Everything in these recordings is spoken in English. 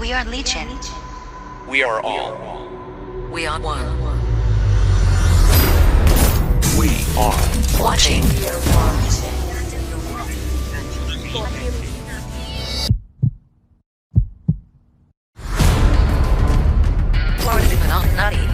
We are Legion. We are all. We are one. We are Watching. Florida Nutty.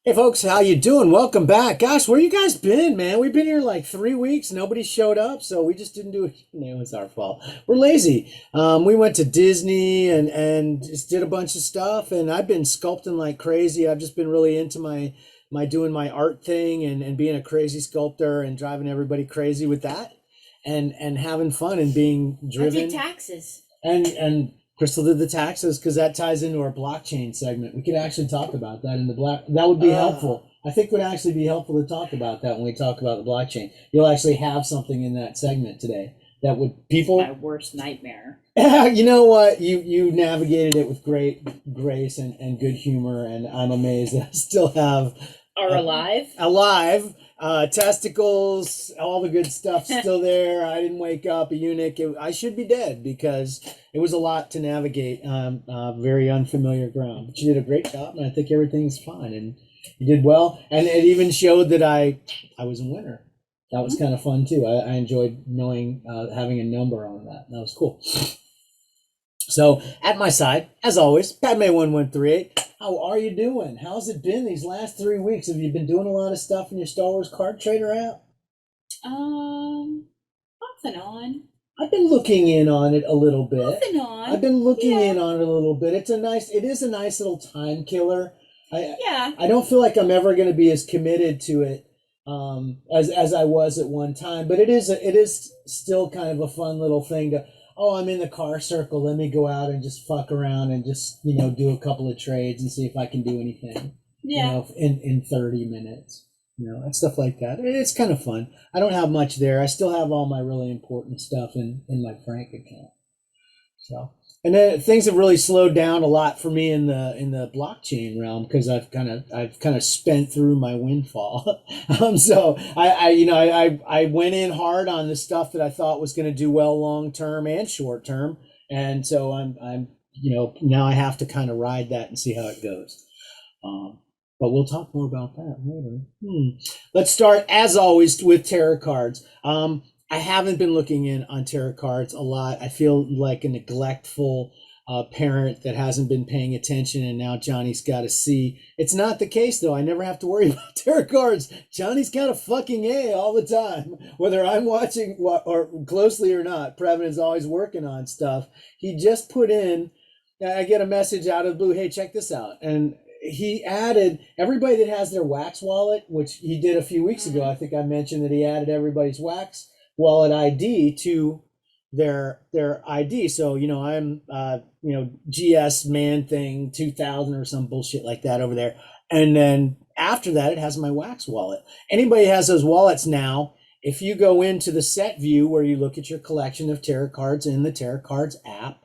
Hey folks, how you doing? Welcome back. Gosh, where you guys been, man? We've been here like 3 weeks. Nobody showed up, so we just didn't do it. No, it's our fault. We're lazy. We went to Disney and just did a bunch of stuff, and I've been sculpting like crazy. I've just been really into my doing my art thing and being a crazy sculptor and driving everybody crazy with that and having fun and being driven. I did taxes. And Crystal did the taxes because that ties into our blockchain segment. We could actually talk about that in the that would be helpful. I think it would actually be helpful to talk about that when we talk about the blockchain. You'll actually have something in that segment today that would people. My worst nightmare. You know what? You navigated it with great grace and good humor, and I'm amazed that I still have alive. Testicles, all the good stuff still there. I didn't wake up a eunuch. I should be dead because it was a lot to navigate very unfamiliar ground. But you did a great job, and I think everything's fine. And you did well. And it even showed that I was a winner. That was kind of fun, too. I enjoyed knowing, having a number on that. That was cool. So at my side, as always, Padme1138. How are you doing? How's it been these last 3 weeks? Have you been doing a lot of stuff in your Star Wars card trader app? Off and on. I've been looking in on it a little bit. Off and on. I've been looking in on it a little bit. It is a nice little time killer. I don't feel like I'm ever going to be as committed to it as I was at one time, but it is still kind of a fun little thing to. Oh, I'm in the car circle. Let me go out and just fuck around and just, do a couple of trades and see if I can do anything. Yeah. In 30 minutes. And stuff like that. It's kind of fun. I don't have much there. I still have all my really important stuff in my Frank account. So, and then things have really slowed down a lot for me in the blockchain realm because I've kind of spent through my windfall. So I went in hard on the stuff that I thought was going to do well long term and short term, and so I'm now I have to kind of ride that and see how it goes. But we'll talk more about that later. Let's start as always with tarot cards. I haven't been looking in on tarot cards a lot. I feel like a neglectful parent that hasn't been paying attention, and now Johnny's got to see. It's not the case, though. I never have to worry about tarot cards. Johnny's got a fucking A all the time. Whether I'm watching or closely or not, Previn is always working on stuff. He just put in, I get a message out of the blue, hey, check this out. And he added everybody that has their wax wallet, which he did a few weeks ago. I think I mentioned that he added everybody's wax wallet ID to their ID. So, I'm, GS man thing 2000 or some bullshit like that over there. And then after that, it has my wax wallet. Anybody has those wallets now. If you go into the set view where you look at your collection of tarot cards in the tarot cards app,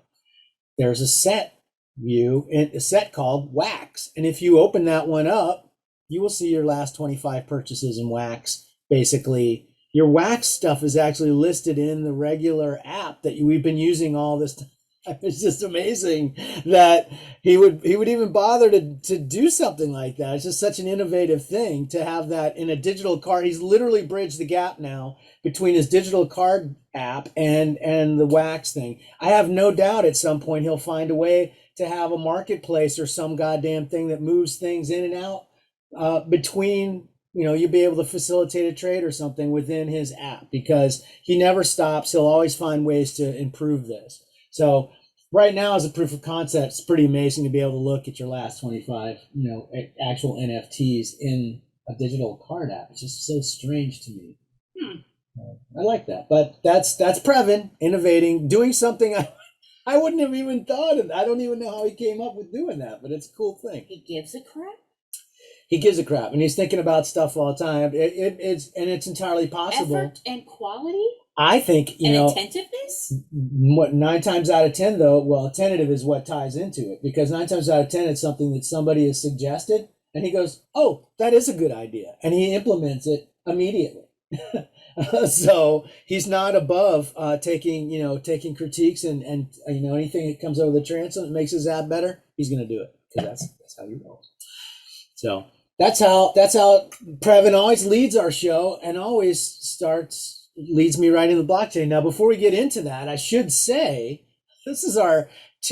there's a set view, a set called wax. And if you open that one up, you will see your last 25 purchases in wax. Basically, your wax stuff is actually listed in the regular app that we've been using all this time. It's just amazing that he would even bother to do something like that. It's just such an innovative thing to have that in a digital card. He's literally bridged the gap now between his digital card app and the wax thing. I have no doubt at some point he'll find a way to have a marketplace or some goddamn thing that moves things in and out between. You'll be able to facilitate a trade or something within his app because he never stops. He'll always find ways to improve this. So right now, as a proof of concept, it's pretty amazing to be able to look at your last 25, actual NFTs in a digital card app. It's just so strange to me. I like that. But that's Previn innovating, doing something I wouldn't have even thought of. I don't even know how he came up with doing that, but it's a cool thing. He gives a crap. He gives a crap, and he's thinking about stuff all the time. It's entirely possible. Effort and quality. I think attentiveness. What 9 times out of 10 though? Well, tentative is what ties into it because 9 times out of 10 it's something that somebody has suggested, and he goes, "Oh, that is a good idea," and he implements it immediately. So he's not above taking critiques and anything that comes over the transom that makes his app better, he's going to do it, because that's how he rolls. So that's how Previn always leads our show and always leads me right into the blockchain. Now, before we get into that, I should say this is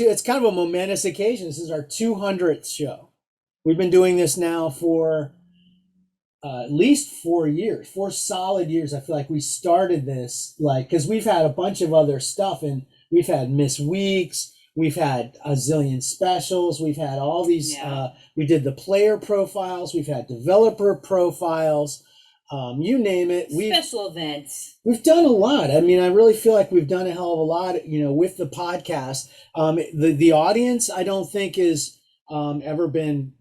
it's kind of a momentous occasion. This is our 200th show. We've been doing this now for at least 4 years, 4 solid years. I feel like we started this because we've had a bunch of other stuff, and we've had Miss Weeks, we've had a zillion specials, we've had all these. We did the player profiles, we've had developer profiles, you name it. Special events. We've done a lot. I mean, I really feel like we've done a hell of a lot, with the podcast. The audience, I don't think is ever been,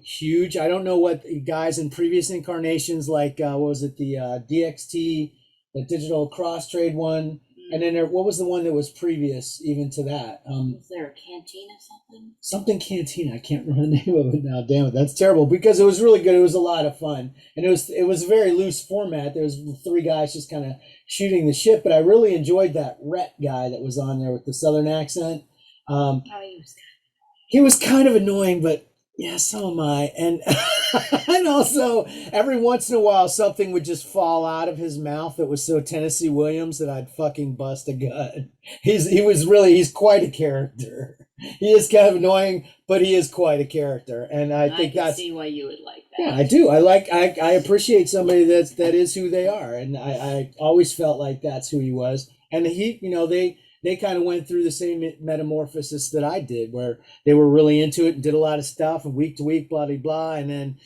huge. I don't know what guys in previous incarnations, like what was it, the DXT, the digital cross trade one, and then what was the one that was previous even to that? Was there a cantina something? Something cantina. I can't remember the name of it now. Damn it, that's terrible, because it was really good. It was a lot of fun, and it was a very loose format. There was 3 guys just kind of shooting the shit, but I really enjoyed that Rhett guy that was on there with the Southern accent. He was kind of annoying, but yeah, so am I. And and also every once in a while something would just fall out of his mouth that was so Tennessee Williams that I'd fucking bust a gut. He's quite a character. He is kind of annoying, but he is quite a character. And I think can see why you would like that. Yeah, I do. I appreciate somebody that is who they are. And I always felt like that's who he was. And they kind of went through the same metamorphosis that I did, where they were really into it and did a lot of stuff, and week to week, blah, blah, blah. And then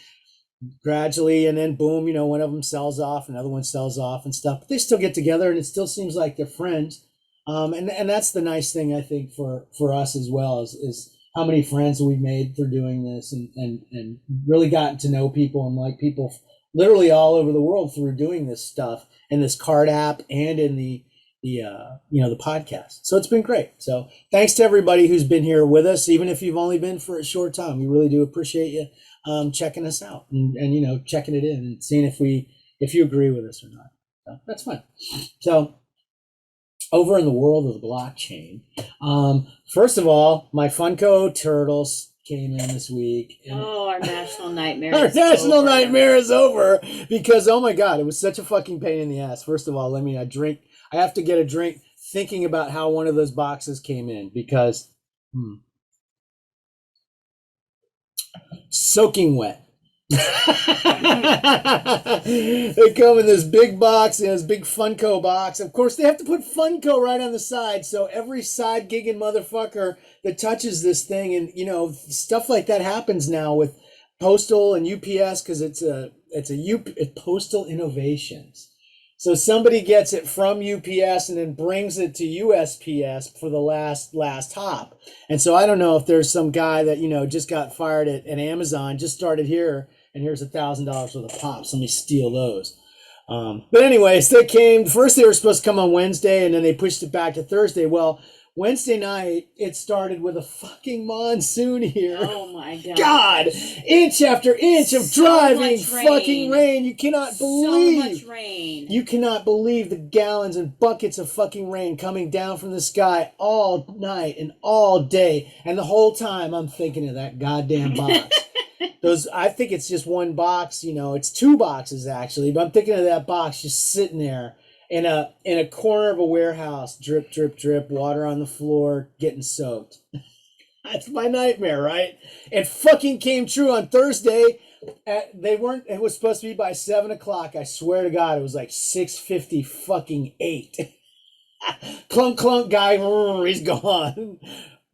gradually, and then boom, one of them sells off, another one sells off and stuff. But they still get together, and it still seems like they're friends. And that's the nice thing, I think, for us as well, is how many friends we've made through doing this, and really gotten to know people and like people literally all over the world through doing this stuff in this card app and in the podcast. So it's been great. So thanks to everybody who's been here with us, even if you've only been for a short time. We really do appreciate you checking us out and checking it in and seeing if you agree with us or not. So that's fun. So over in the world of the blockchain, first of all, my Funko Turtles came in this week. Our national nightmare. Our national nightmare is over, because oh my god, it was such a fucking pain in the ass. First of all, I have to get a drink thinking about how one of those boxes came in, because soaking wet. They come in this big box, this big Funko box. Of course, they have to put Funko right on the side, so every side gigging motherfucker that touches this thing, and stuff like that happens now with Postal and UPS, because it's Postal Innovations. So somebody gets it from UPS and then brings it to USPS for the last hop. And so I don't know if there's some guy that, just got fired at Amazon, just started here, and here's $1,000 worth of pops. Let me steal those. But anyways, they came. First they were supposed to come on Wednesday, and then they pushed it back to Thursday. Well, Wednesday night, it started with a fucking monsoon here. Oh my God. God, inch after inch of driving fucking rain. You cannot believe. So much rain. You cannot believe the gallons and buckets of fucking rain coming down from the sky all night and all day. And the whole time I'm thinking of that goddamn box. I think it's just one box, it's 2 boxes actually, but I'm thinking of that box just sitting there in a corner of a warehouse, drip, drip, drip, water on the floor, getting soaked. That's my nightmare, right? It fucking came true on Thursday. It was supposed to be by 7:00. I swear to God, it was like 6:50 fucking 8. Clunk, clunk, guy, he's gone.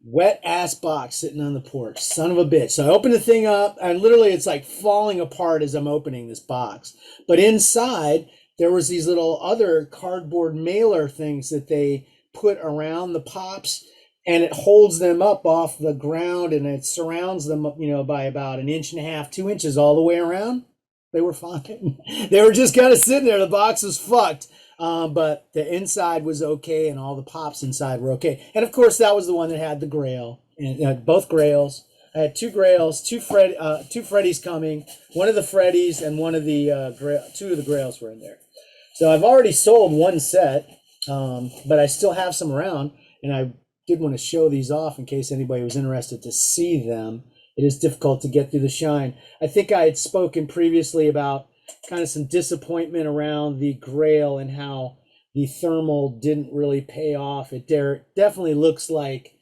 Wet ass box sitting on the porch. Son of a bitch. So I open the thing up, and literally it's like falling apart as I'm opening this box. But inside, there was these little other cardboard mailer things that they put around the pops, and it holds them up off the ground, and it surrounds them, by about 1.5 inches, 2 inches all the way around. They were fine. They were just kind of sitting there. The box was fucked. But the inside was okay, and all the pops inside were okay. And of course, that was the one that had the Grail, and both Grails. I had 2 Grails, 2 Freddies coming. One of the Freddies and one of the 2 of the Grails were in there. So I've already sold one set, but I still have some around, and I did want to show these off in case anybody was interested to see them. It is difficult to get through the shine. I think I had spoken previously about kind of some disappointment around the Grail and how the thermal didn't really pay off. It definitely looks like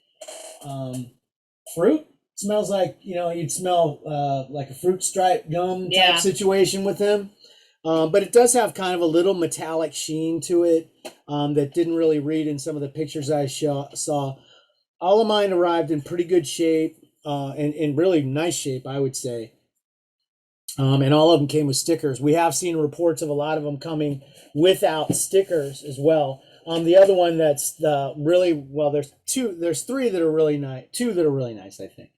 fruit. Smells like, you'd smell like a fruit stripe gum type situation with them. But it does have kind of a little metallic sheen to it that didn't really read in some of the pictures I saw. All of mine arrived in pretty good shape, in really nice shape, I would say. And all of them came with stickers. We have seen reports of a lot of them coming without stickers as well. The other one that's there's three that are really nice, two that are really nice, I think.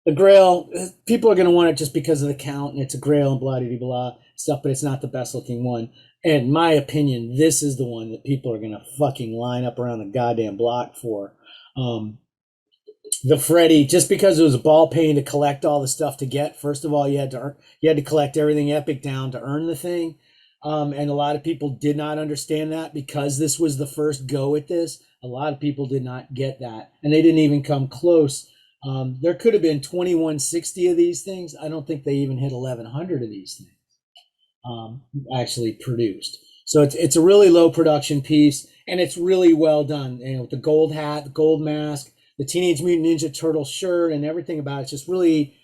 The Grail, people are going to want it just because of the count, and it's a Grail and blah, blah, blah stuff, but it's not the best looking one. And in my opinion, this is the one that people are going to fucking line up around the goddamn block for. The Freddy, just because it was a ball pain to collect all the stuff to get. First of all, you had to collect everything epic down to earn the thing. And a lot of people did not understand that because this was the first go at this. A lot of people did not get that, and they didn't even come close. There could have been 2160 of these things. I don't think they even hit 1100 of these things actually produced. So it's a really low production piece, and it's really well done. With the gold hat, the gold mask, the Teenage Mutant Ninja Turtle shirt, and everything about it's just really.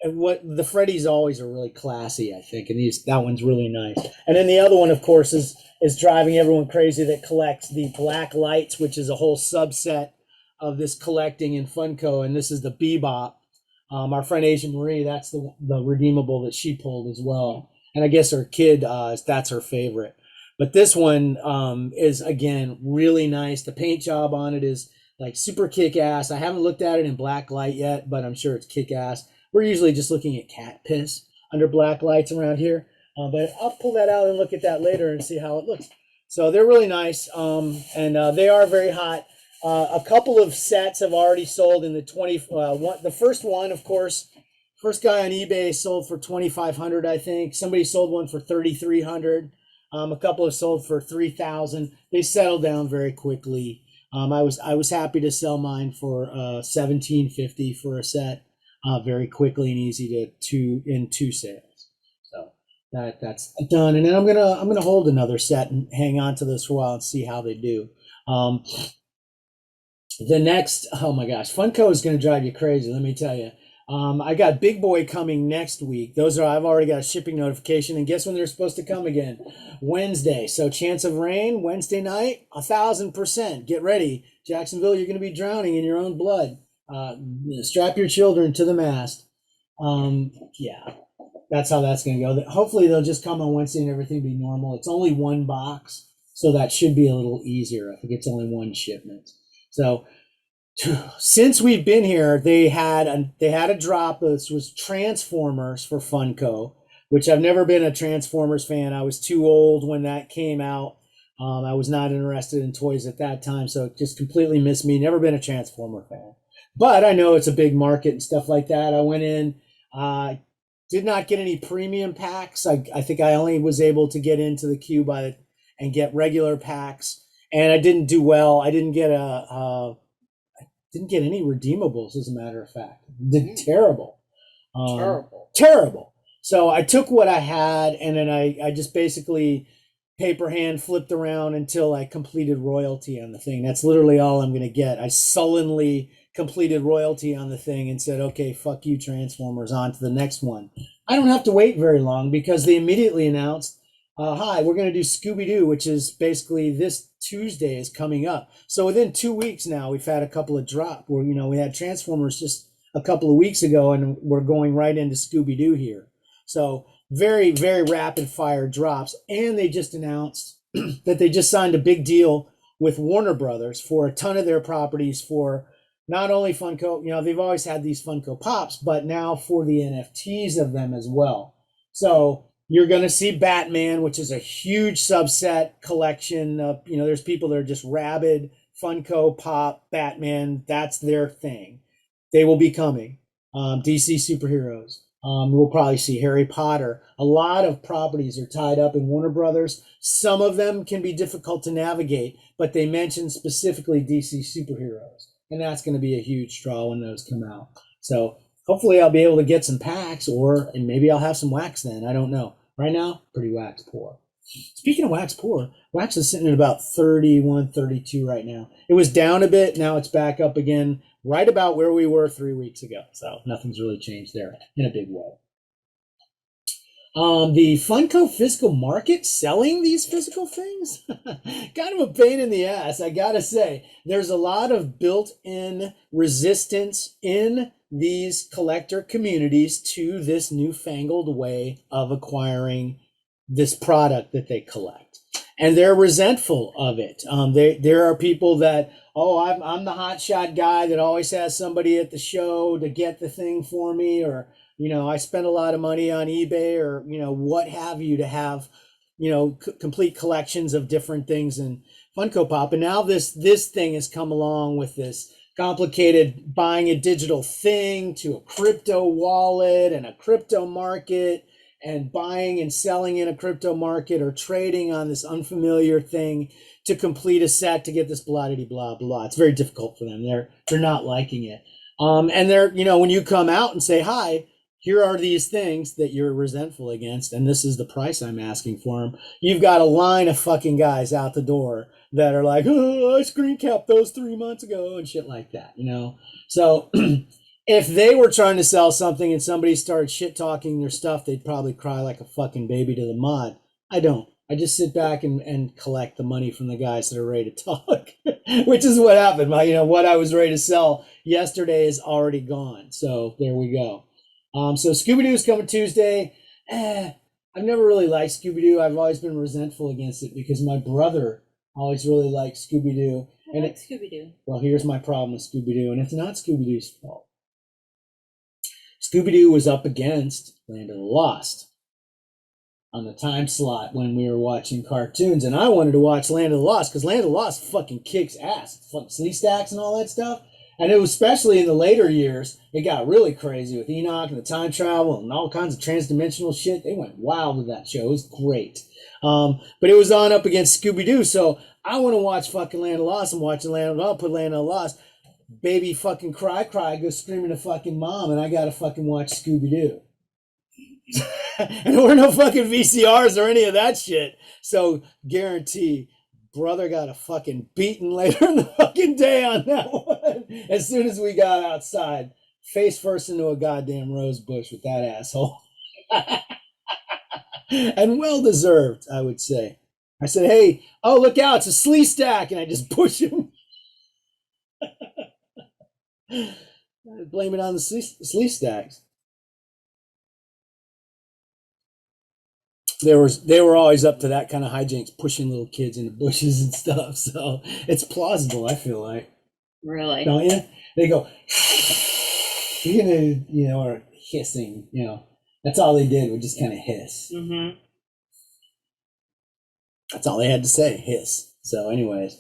And what the Freddy's always are really classy, I think, and that one's really nice. And then the other one, of course, is driving everyone crazy that collects the Black Lights, which is a whole subset of this collecting in Funko, and this is the Bebop. Our friend Asian Marie, that's the redeemable that she pulled as well. And I guess her kid, that's her favorite. But this one is, again, really nice. The paint job on it is like super kick-ass. I haven't looked at it in black light yet, but I'm sure it's kick-ass. We're usually just looking at cat piss under black lights around here. But I'll pull that out and look at that later and see how it looks. So they're really nice, and they are very hot. A couple of sets have already sold in the 20. The first one, of course, first guy on eBay sold for 2,500, I think. Somebody sold one for 3,300. A couple have sold for 3,000. They settled down very quickly. I was happy to sell mine for 1,750 for a set, very quickly and easy in two sales. So that's done. And then I'm gonna hold another set and hang on to this for a while and see how they do. The next, oh my gosh, Funko is going to drive you crazy. Let me tell you. I got Big Boy coming next week. I've already got a shipping notification, and guess when they're supposed to come again? Wednesday. So chance of rain Wednesday night, 1,000%. Get ready, Jacksonville. You're going to be drowning in your own blood. Strap your children to the mast. Yeah, that's how that's going to go. Hopefully they'll just come on Wednesday and everything be normal. It's only one box, so that should be a little easier. I think it's only one shipment. So since we've been here, they had a drop. This was Transformers for Funko, which I've never been a Transformers fan. I was too old when that came out. I was not interested in toys at that time, so it just completely missed me. Never been a Transformer fan. But I know it's a big market and stuff like that. I went in, did not get any premium packs. I think I only was able to get into the queue and get regular packs. And I didn't do well. I didn't get any redeemables, as a matter of fact. Did terrible. Terrible. So I took what I had, and then I just basically paper hand flipped around until I completed royalty on the thing. That's literally all I'm going to get. I sullenly completed royalty on the thing and said, okay, fuck you, Transformers, on to the next one. I don't have to wait very long because they immediately announced, hi, we're going to do Scooby-Doo, which is basically this Tuesday is coming up. So within 2 weeks now, we've had a couple of drop where, we had Transformers just a couple of weeks ago, and we're going right into Scooby-Doo here. So very, very rapid fire drops. And they just announced that they just signed a big deal with Warner Brothers for a ton of their properties for not only Funko, they've always had these Funko Pops, but now for the NFTs of them as well. So you're going to see Batman, which is a huge subset collection of, there's people that are just rabid Funko Pop Batman. That's their thing. They will be coming. DC superheroes. We'll probably see Harry Potter. A lot of properties are tied up in Warner Brothers. Some of them can be difficult to navigate, but they mention specifically DC superheroes. And that's going to be a huge draw when those come out. So hopefully I'll be able to get some packs, and maybe I'll have some wax then. I don't know. Right now, pretty wax poor. Speaking of wax poor, wax is sitting at about 31, 32 right now. It was down a bit. Now it's back up again, right about where we were 3 weeks ago. So nothing's really changed there in a big way. The Funko physical market selling these physical things, kind of a pain in the ass, I gotta say. There's a lot of built-in resistance in these collector communities to this newfangled way of acquiring this product that they collect, and they're resentful of it. There are people that, I'm the hotshot guy that always has somebody at the show to get the thing for me, or I spend a lot of money on eBay, or what have you, to have complete collections of different things in Funko Pop. And now this thing has come along with this complicated buying a digital thing to a crypto wallet and a crypto market, and buying and selling in a crypto market, or trading on this unfamiliar thing to complete a set to get this blah blah blah. It's very difficult for them. They're not liking it. And they're, when you come out and say, hi, here are these things that you're resentful against, and this is the price I'm asking for them, you've got a line of fucking guys out the door that are like, I screen capped those 3 months ago and shit like that, So if they were trying to sell something and somebody started shit talking their stuff, they'd probably cry like a fucking baby to the mod. I don't. I just sit back and collect the money from the guys that are ready to talk, which is what happened. What I was ready to sell yesterday is already gone. So there we go. So Scooby-Doo is coming Tuesday. I've never really liked Scooby-Doo. I've always been resentful against it because my brother always really liked Scooby-Doo. I like Scooby-Doo. Well, here's my problem with Scooby-Doo, and it's not Scooby-Doo's fault. Scooby-Doo was up against Land of the Lost on the time slot when we were watching cartoons, and I wanted to watch Land of the Lost because Land of the Lost fucking kicks ass. It's fucking Slee Stacks and all that stuff. And it was, especially in the later years, it got really crazy with Enoch and the time travel and all kinds of transdimensional shit. They went wild with that show. It was great. But it was on up against Scooby-Doo, so I want to watch fucking Land of the Lost. I'm watching Land of the Lost, put Land of the Lost. Baby fucking cry, goes screaming to fucking mom, and I gotta fucking watch Scooby-Doo. And there were no fucking VCRs or any of that shit. So guarantee brother got a fucking beating later in the fucking day on that one. As soon as we got outside, face first into a goddamn rose bush with that asshole. And well deserved, I would say. I said, hey, look out, it's a Slee Stack, and I just push him. Blame it on the Slee Stacks. They were always up to that kind of hijinks, pushing little kids into bushes and stuff. So it's plausible, I feel like. Really? Don't you? They go, or hissing, That's all they did, was just kind of hiss. Mm-hmm. That's all they had to say, hiss. So anyways.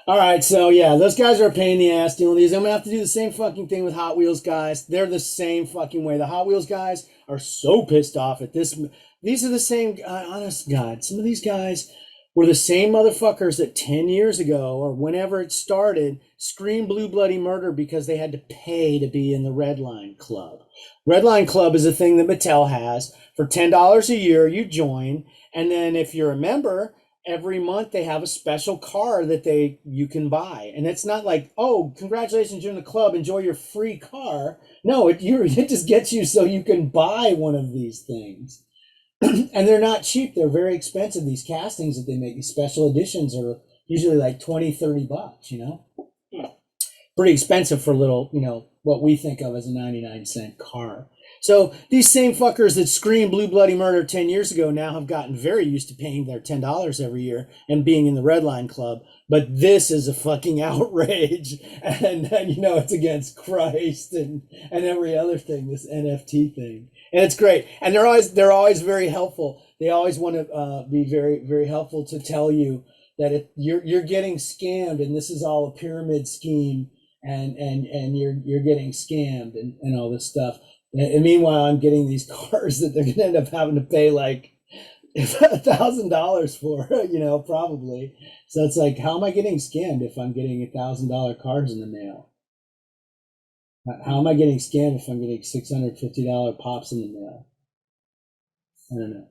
All right, so yeah, those guys are a pain in the ass dealing with these. I'm going to have to do the same fucking thing with Hot Wheels guys. They're the same fucking way. The Hot Wheels guys are so pissed off at this. These are the same, honest God, some of these guys were the same motherfuckers that 10 years ago or whenever it started screamed blue bloody murder because they had to pay to be in the Red Line Club. Red Line Club is a thing that Mattel has. For $10 a year, you join, and then if you're a member, every month they have a special car that you can buy. And it's not like, oh, congratulations, you're in the club, enjoy your free car. No, it just gets you so you can buy one of these things. And they're not cheap. They're very expensive. These castings that they make, these special editions, are usually like $20-$30, Pretty expensive for a little, what we think of as a 99-cent car. So these same fuckers that screamed blue bloody murder 10 years ago now have gotten very used to paying their $10 every year and being in the Red Line Club. But this is a fucking outrage. And it's against Christ and every other thing, this NFT thing. And it's great. And they're always very helpful. They always want to be very, very helpful to tell you that you're getting scammed, and this is all a pyramid scheme, and you're getting scammed and all this stuff. And meanwhile, I'm getting these cars that they're going to end up having to pay like $1,000 for, probably. So it's like, how am I getting scammed if I'm getting $1,000 cards in the mail? How am I getting scammed if I'm getting $650 pops in the mail? I don't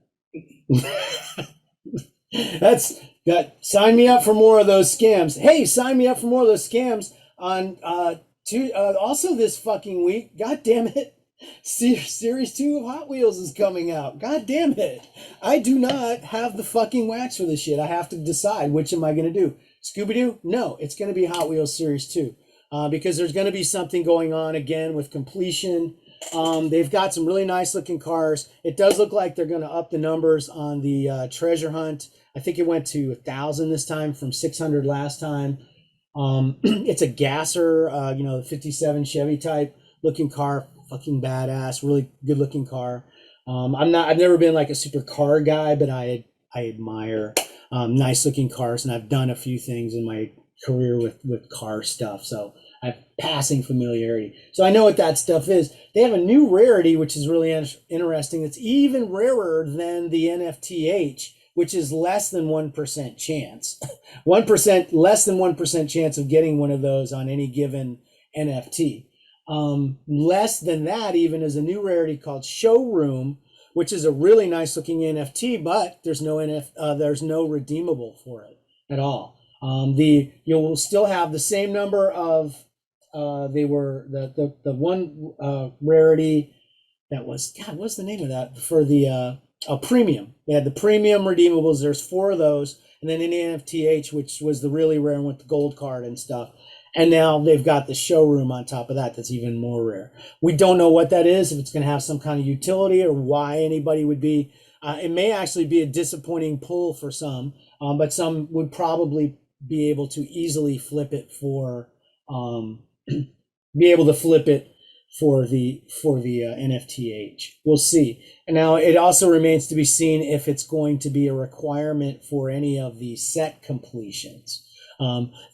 know. Sign me up for more of those scams. Hey, sign me up for more of those scams on also this fucking week. God damn it. Series 2 of Hot Wheels is coming out. God damn it. I do not have the fucking wax for this shit. I have to decide which am I going to do. Scooby-Doo? No, it's going to be Hot Wheels Series 2. Because there's going to be something going on again with completion. They've got some really nice looking cars. It does look like they're going to up the numbers on the treasure hunt. I think it went to 1,000 this time from 600 last time. It's a gasser, the 57 Chevy type looking car. Fucking badass, really good looking car. I've never been like a super car guy, but I admire nice looking cars, and I've done a few things in my career with car stuff, so I have passing familiarity. So I know what that stuff is. They have a new rarity, which is really interesting. It's even rarer than the NFTH, which is less than 1% chance. 1%, less than 1% chance of getting one of those on any given NFT. Less than that even is a new rarity called Showroom, which is a really nice looking NFT, but there's no redeemable for it at all. You'll still have the same number of they were the one rarity that was, God, what's the name of that for the premium? They had the premium redeemables. There's 4 of those, and then an NFTH, which was the really rare one with the gold card and stuff. And now they've got the Showroom on top of that. That's even more rare. We don't know what that is, if it's going to have some kind of utility or why anybody would be. It may actually be a disappointing pull for some, but some would probably be able to easily flip it for the NFTH. We'll see. And now it also remains to be seen if it's going to be a requirement for any of the set completions.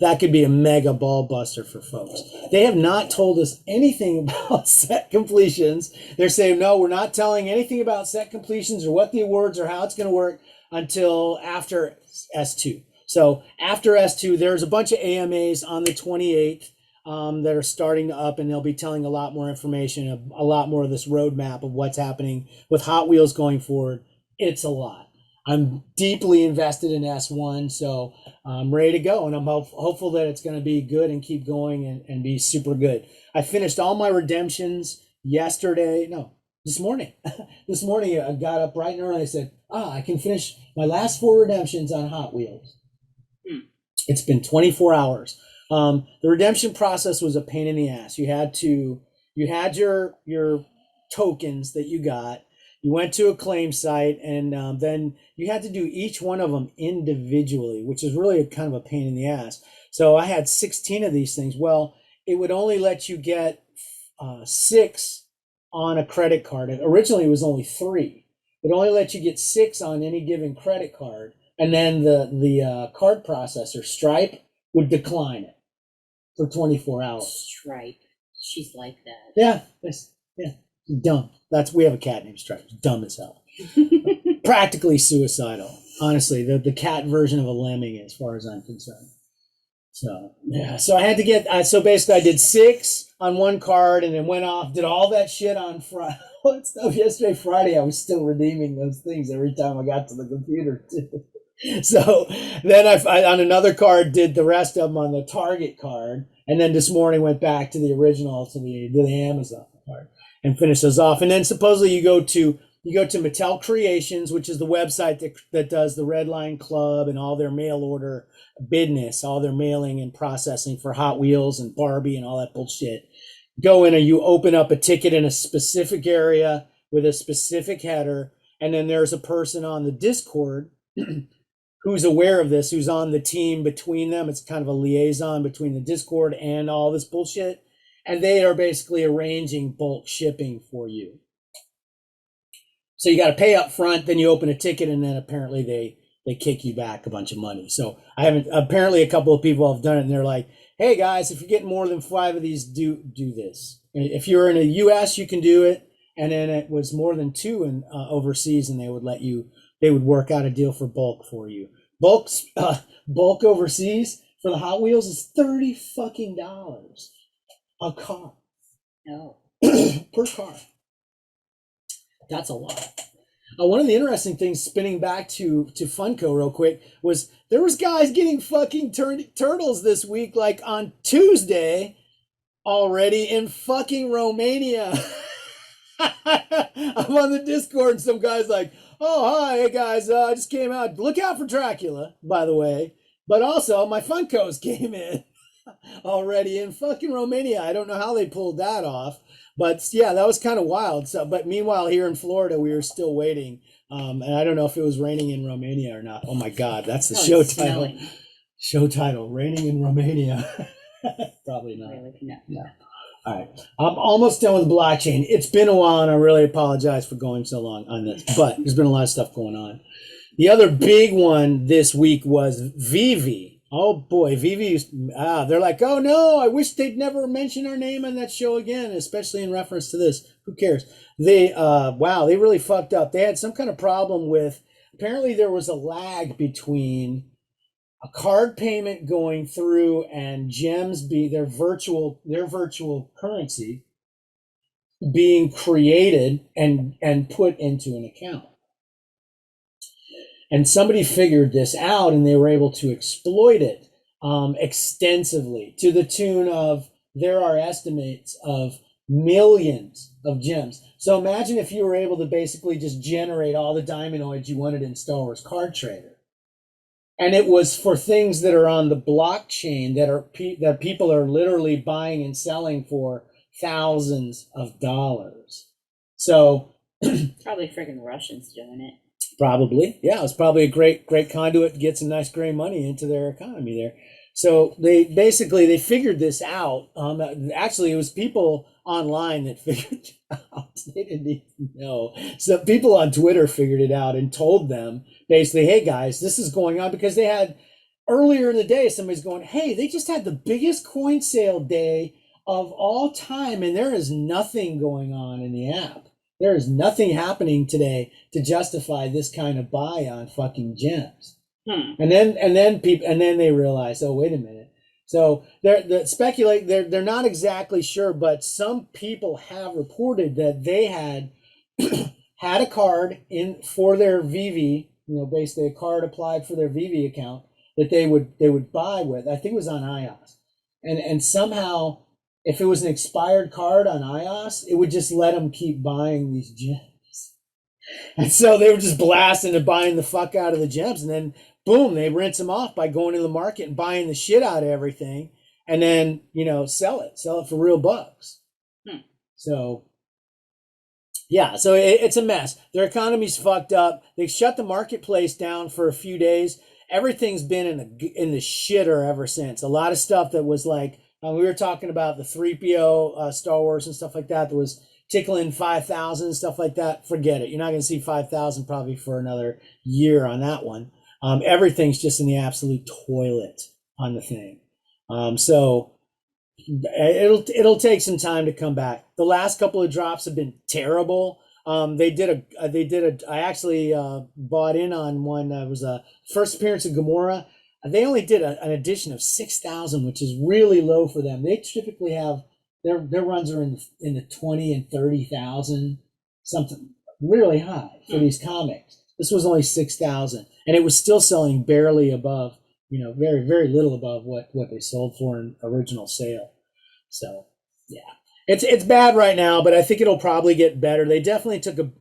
That could be a mega ball buster for folks. They have not told us anything about set completions. They're saying, no, we're not telling anything about set completions or what the awards or how it's going to work until after S2. So after S2, there's a bunch of AMAs on the 28th that are starting up, and they'll be telling a lot more information, a lot more of this roadmap of what's happening with Hot Wheels going forward. It's a lot. I'm deeply invested in S1, so I'm ready to go, and I'm hopeful that it's going to be good and keep going and be super good. I finished all my redemptions this morning. This morning I got up bright and early and I said, I can finish my last 4 redemptions on Hot Wheels. It's been 24 hours. The redemption process was a pain in the ass. You had your tokens that you got. You went to a claim site, and then you had to do each one of them individually, which is really kind of a pain in the ass. So I had 16 of these things. Well, it would only let you get 6 on a credit card. Originally, it was only 3. It only let you get 6 on any given credit card, and then the card processor, Stripe, would decline it for 24 hours. Stripe. She's like that. Yeah. Dumb. We have a cat named Stripe. Dumb as hell. Practically suicidal. Honestly, the cat version of a lemming, as far as I'm concerned. So yeah. So I had to get. So basically, I did 6 on one card, and then went off, did all that shit on Friday. Yesterday, Friday, I was still redeeming those things every time I got to the computer too. So then I on another card did the rest of them on the Target card, and then this morning went back to the original to the Amazon card and finish those off. And then supposedly you go to Mattel Creations, which is the website that does the Red Line Club and all their mail order business, all their mailing and processing for Hot Wheels and Barbie and all that bullshit. Go in and you open up a ticket in a specific area with a specific header, and then there's a person on the Discord who's aware of this, who's on the team between them. It's kind of a liaison between the Discord and all this bullshit. And they are basically arranging bulk shipping for you. So you got to pay up front, then you open a ticket, and then apparently they kick you back a bunch of money. So apparently a couple of people have done it, and they're like, hey guys, if you're getting more than 5 of these, do this. And if you're in the US, you can do it. and then it was more than 2 in overseas, and they would work out a deal for bulk for you. Bulk overseas for the Hot Wheels is $30 fucking a car. No. Per car. That's a lot. One of the interesting things, spinning back to Funko real quick, was there was guys getting fucking turtles this week, like on Tuesday already in fucking Romania. I'm on the Discord and some guy's like, oh, hi, hey guys, I just came out. Look out for Dracula, by the way. But also, my Funkos came in already in fucking Romania. I don't know how they pulled that off. But yeah, that was kind of wild. So, but meanwhile, here in Florida, we were still waiting. And I don't know if it was raining in Romania or not. Oh my God, that's the show title. Snowing. Show title, Raining in Romania. Probably not. Really? No. No. All right. I'm almost done with blockchain. It's been a while, and I really apologize for going so long on this. But there's been a lot of stuff going on. The other big one this week was Vivi. Oh boy, Vivi, they're like, oh no, I wish they'd never mention our name on that show again, especially in reference to this. Who cares? They really fucked up. They had some kind of problem with, apparently there was a lag between a card payment going through and gems their virtual currency being created and put into an account. And somebody figured this out, and they were able to exploit it extensively to the tune of, there are estimates of millions of gems. So imagine if you were able to basically just generate all the diamondoids you wanted in Star Wars Card Trader. And it was for things that are on the blockchain that people are literally buying and selling for thousands of dollars. So Probably friggin' Russians doing it. Probably. Yeah, it's probably a great conduit to get some nice gray money into their economy there. So they figured this out. Actually, it was people online that figured it out. They didn't even know. So people on Twitter figured it out and told them basically, hey guys, this is going on, because they had earlier in the day, somebody's going, hey, they just had the biggest coin sale day of all time, and there is nothing going on in the app. There is nothing happening today to justify this kind of buy on fucking gems. And then they realize, oh, wait a minute. So they're not exactly sure, but some people have reported that they had had a card in for their VV, basically a card applied for their VV account that they would buy with. I think it was on iOS, and somehow, if it was an expired card on iOS, it would just let them keep buying these gems. And so they were just blasting and buying the fuck out of the gems. And then, boom, they rinse them off by going to the market and buying the shit out of everything. And then, sell it for real bucks. So, yeah, so it's a mess. Their economy's fucked up. They shut the marketplace down for a few days. Everything's been in the shitter ever since. A lot of stuff that was like, we were talking about the 3PO Star Wars and stuff like that was tickling 5,000 stuff like that. Forget it. You're not going to see 5,000 probably for another year on that one. Everything's just in the absolute toilet on the thing. So it'll take some time to come back. The last couple of drops have been terrible. I actually bought in on one that was a first appearance of Gamora. They only did an edition of 6,000, which is really low for them. They typically have their runs are in the 20 and 30,000, something really high for these comics. This was only 6,000, and it was still selling barely above, very, very little above what they sold for in original sale. So yeah, it's bad right now, but I think it'll probably get better. They definitely took a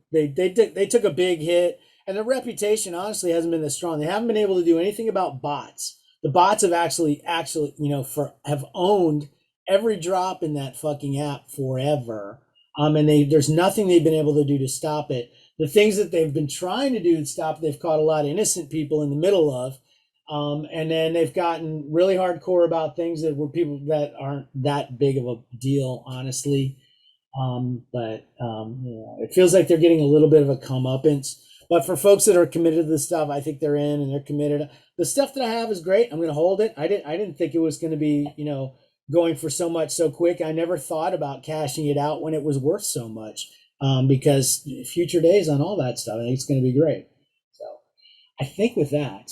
big hit. And their reputation, honestly, hasn't been this strong. They haven't been able to do anything about bots. The bots have actually, have owned every drop in that fucking app forever. And there's nothing they've been able to do to stop it. The things that they've been trying to do to stop it, they've caught a lot of innocent people in the middle of. And then they've gotten really hardcore about things that were people that aren't that big of a deal, honestly. It feels like they're getting a little bit of a comeuppance. But for folks that are committed to this stuff, I think they're in and they're committed. The stuff that I have is great. I'm going to hold it. I didn't think it was going to be, going for so much so quick. I never thought about cashing it out when it was worth so much. because future days on all that stuff, I think it's going to be great. So I think with that,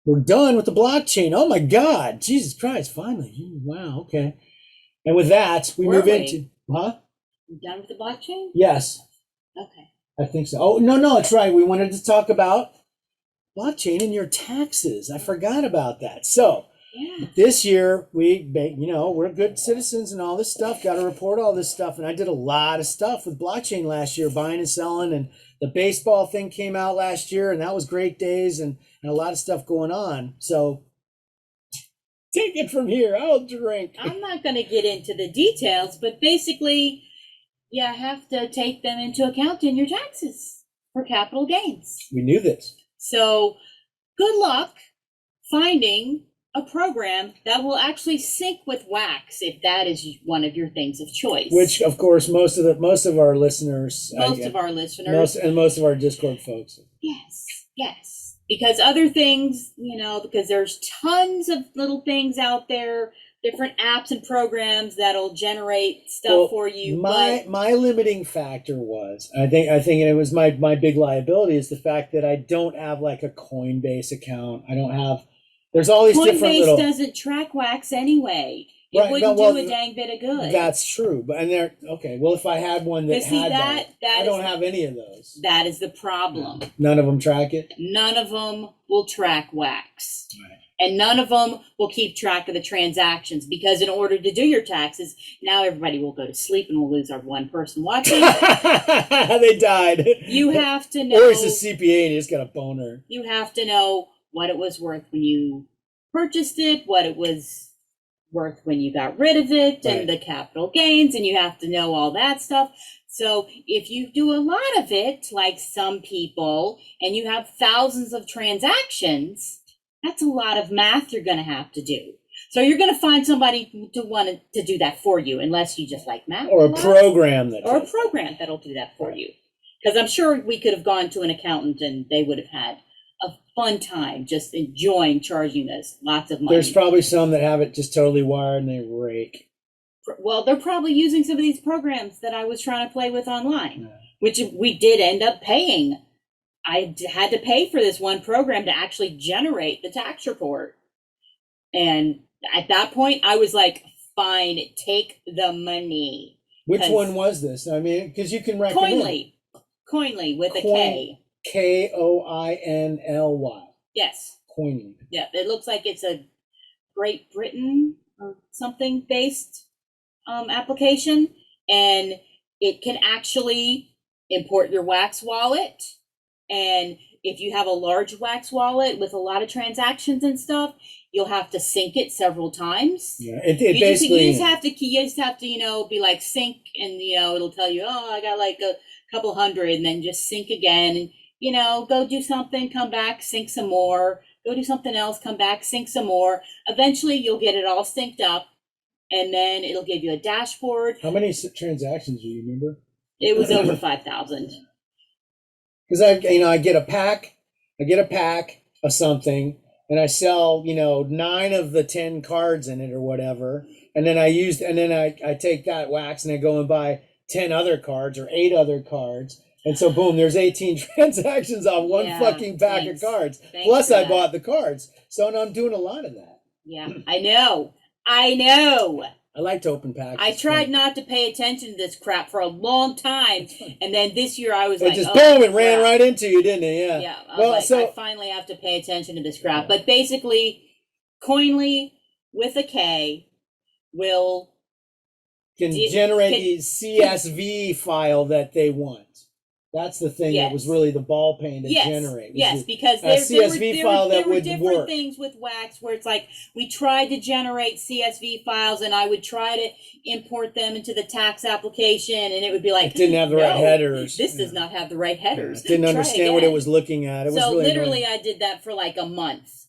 we're done with the blockchain. Oh my God, Jesus Christ! Finally, wow, okay. And with that, we move into You done with the blockchain? Yes, Okay. I think so. Oh no, it's right. We wanted to talk about blockchain and your taxes. I forgot about that. So Yeah. this year we're good citizens and all this stuff. Got to report all this stuff, and I did a lot of stuff with blockchain last year, buying and selling. And the baseball thing came out last year, and that was great days, and a lot of stuff going on. So take it from here. I'll drink. I'm not going to get into the details, but basically, you have to take them into account in your taxes for capital gains. We knew this. So good luck finding a program that will actually sync with Wax if that is one of your things of choice. Which, of course, most of our listeners, most of our Discord folks. Yes. Because other things, because there's tons of little things out there, different apps and programs that'll generate stuff for you. My limiting factor was, I think it was my big liability is the fact that I don't have like a Coinbase account. I don't have. There's all these different little. Coinbase doesn't track Wax anyway. It wouldn't do a dang bit of good. That's true, but okay. Well, if I had one that had that, I don't have any of those. That is the problem. None of them track it. None of them will track Wax. Right. And none of them will keep track of the transactions, because in order to do your taxes, now everybody will go to sleep and we'll lose our one person watching. They died. You have to know. Or he's a CPA and he just got a boner. You have to know what it was worth when you purchased it, what it was worth when you got rid of it, and the capital gains, and you have to know all that stuff. So if you do a lot of it, like some people, and you have thousands of transactions, that's a lot of math you're going to have to do. So you're going to find somebody to want to do that for you, unless you just like math. Or a program that'll do that for you. Because I'm sure we could have gone to an accountant and they would have had a fun time just enjoying charging us lots of money. There's probably some that have it just totally wired and they rake. Well, they're probably using some of these programs that I was trying to play with online, which we did end up paying. I had to pay for this one program to actually generate the tax report. And at that point, I was like, fine, take the money. Which one was this? I mean, because you can recommend. Coinly with a K. Koinly. Yes. Coinly. Yeah, it looks like it's a Great Britain or something based application. And it can actually import your Wax wallet. And if you have a large Wax wallet with a lot of transactions and stuff, you'll have to sync it several times. Yeah, you just have to be like sync, and it'll tell you, oh, I got like a couple hundred, and then just sync again, and go do something, come back, sync some more, go do something else, come back, sync some more. Eventually, you'll get it all synced up, and then it'll give you a dashboard. How many transactions do you remember? It was over 5,000. Because I get a pack of something, and I sell 9 of the 10 cards in it or whatever, and then I take that Wax and I go and buy 10 other cards or 8 other cards, and so boom, there's 18 transactions on one fucking pack of cards. Plus I bought the cards, so I'm doing a lot of that. Yeah, I know. I like to open packs. I tried not to pay attention to this crap for a long time, and then this year I was it ran right into you, didn't it? Yeah. Yeah. I finally have to pay attention to this crap. Yeah. But basically, Coinly with a K can generate the CSV file that they want. That's the thing that was really the ball pain to generate. Yes, because there were different things with Wax where it's like we tried to generate CSV files, and I would try to import them into the tax application, and it would be like, it didn't have the right headers. This does not have the right headers. Didn't understand what it was looking at. So really literally, I did that for like a month.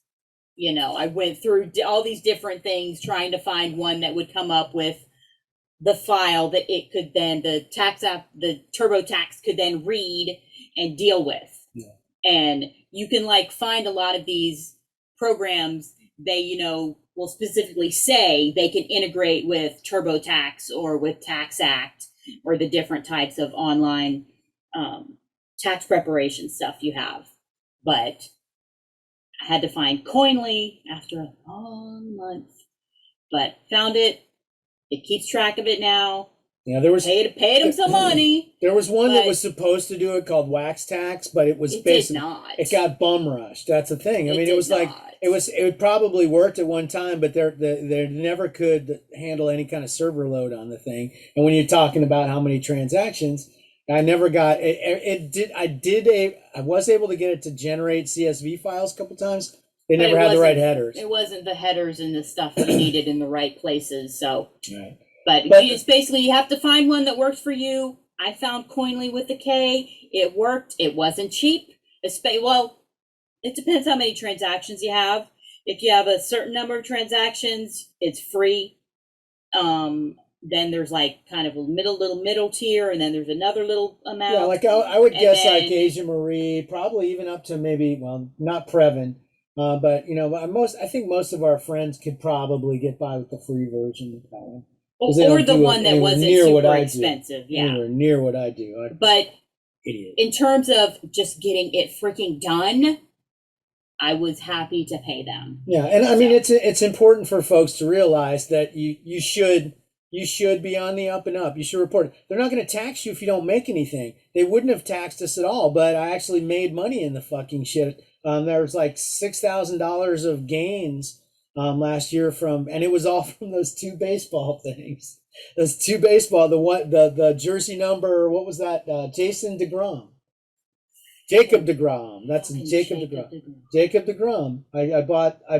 I went through all these different things trying to find one that would come up with the file that it could then, the TurboTax could then read and deal with. Yeah. And you can find a lot of these programs, they, will specifically say they can integrate with TurboTax or with Tax Act. or the different types of online tax preparation stuff you have. But I had to find Coinly after a long month, but found it. It keeps track of it now. Yeah, there was paid him some money. There was one that was supposed to do it called Wax Tax, but it was basically did not. It got bum rushed. That's the thing. I mean, it was did like not. it probably worked at one time, but they never could handle any kind of server load on the thing. And when you're talking about how many transactions, I never got it. I was able to get it to generate CSV files a couple times. They never had the right headers. It wasn't the headers and the stuff that you needed in the right places. So. Right. But it's basically, you have to find one that works for you. I found Coinly with the K. It worked. It wasn't cheap. Well, it depends how many transactions you have. If you have a certain number of transactions, it's free. Then there's like kind of a little middle tier, and then there's another little amount. Yeah, like I would guess like Asia Marie, probably even up to maybe, well, not Previn, but I think most of our friends could probably get by with the free version of that one. Or the one that wasn't super expensive. Yeah. Anywhere near what I do. But idiot. In terms of just getting it freaking done, I was happy to pay them. Yeah, and I mean it's important for folks to realize that you should be on the up and up. You should report it. They're not going to tax you if you don't make anything. They wouldn't have taxed us at all, but I actually made money in the fucking shit. There was like $6,000 of gains last year and it was all from those two baseball things. Those two baseball, the jersey number, what was that? Jacob DeGrom. That's Jacob DeGrom. Jacob DeGrom. I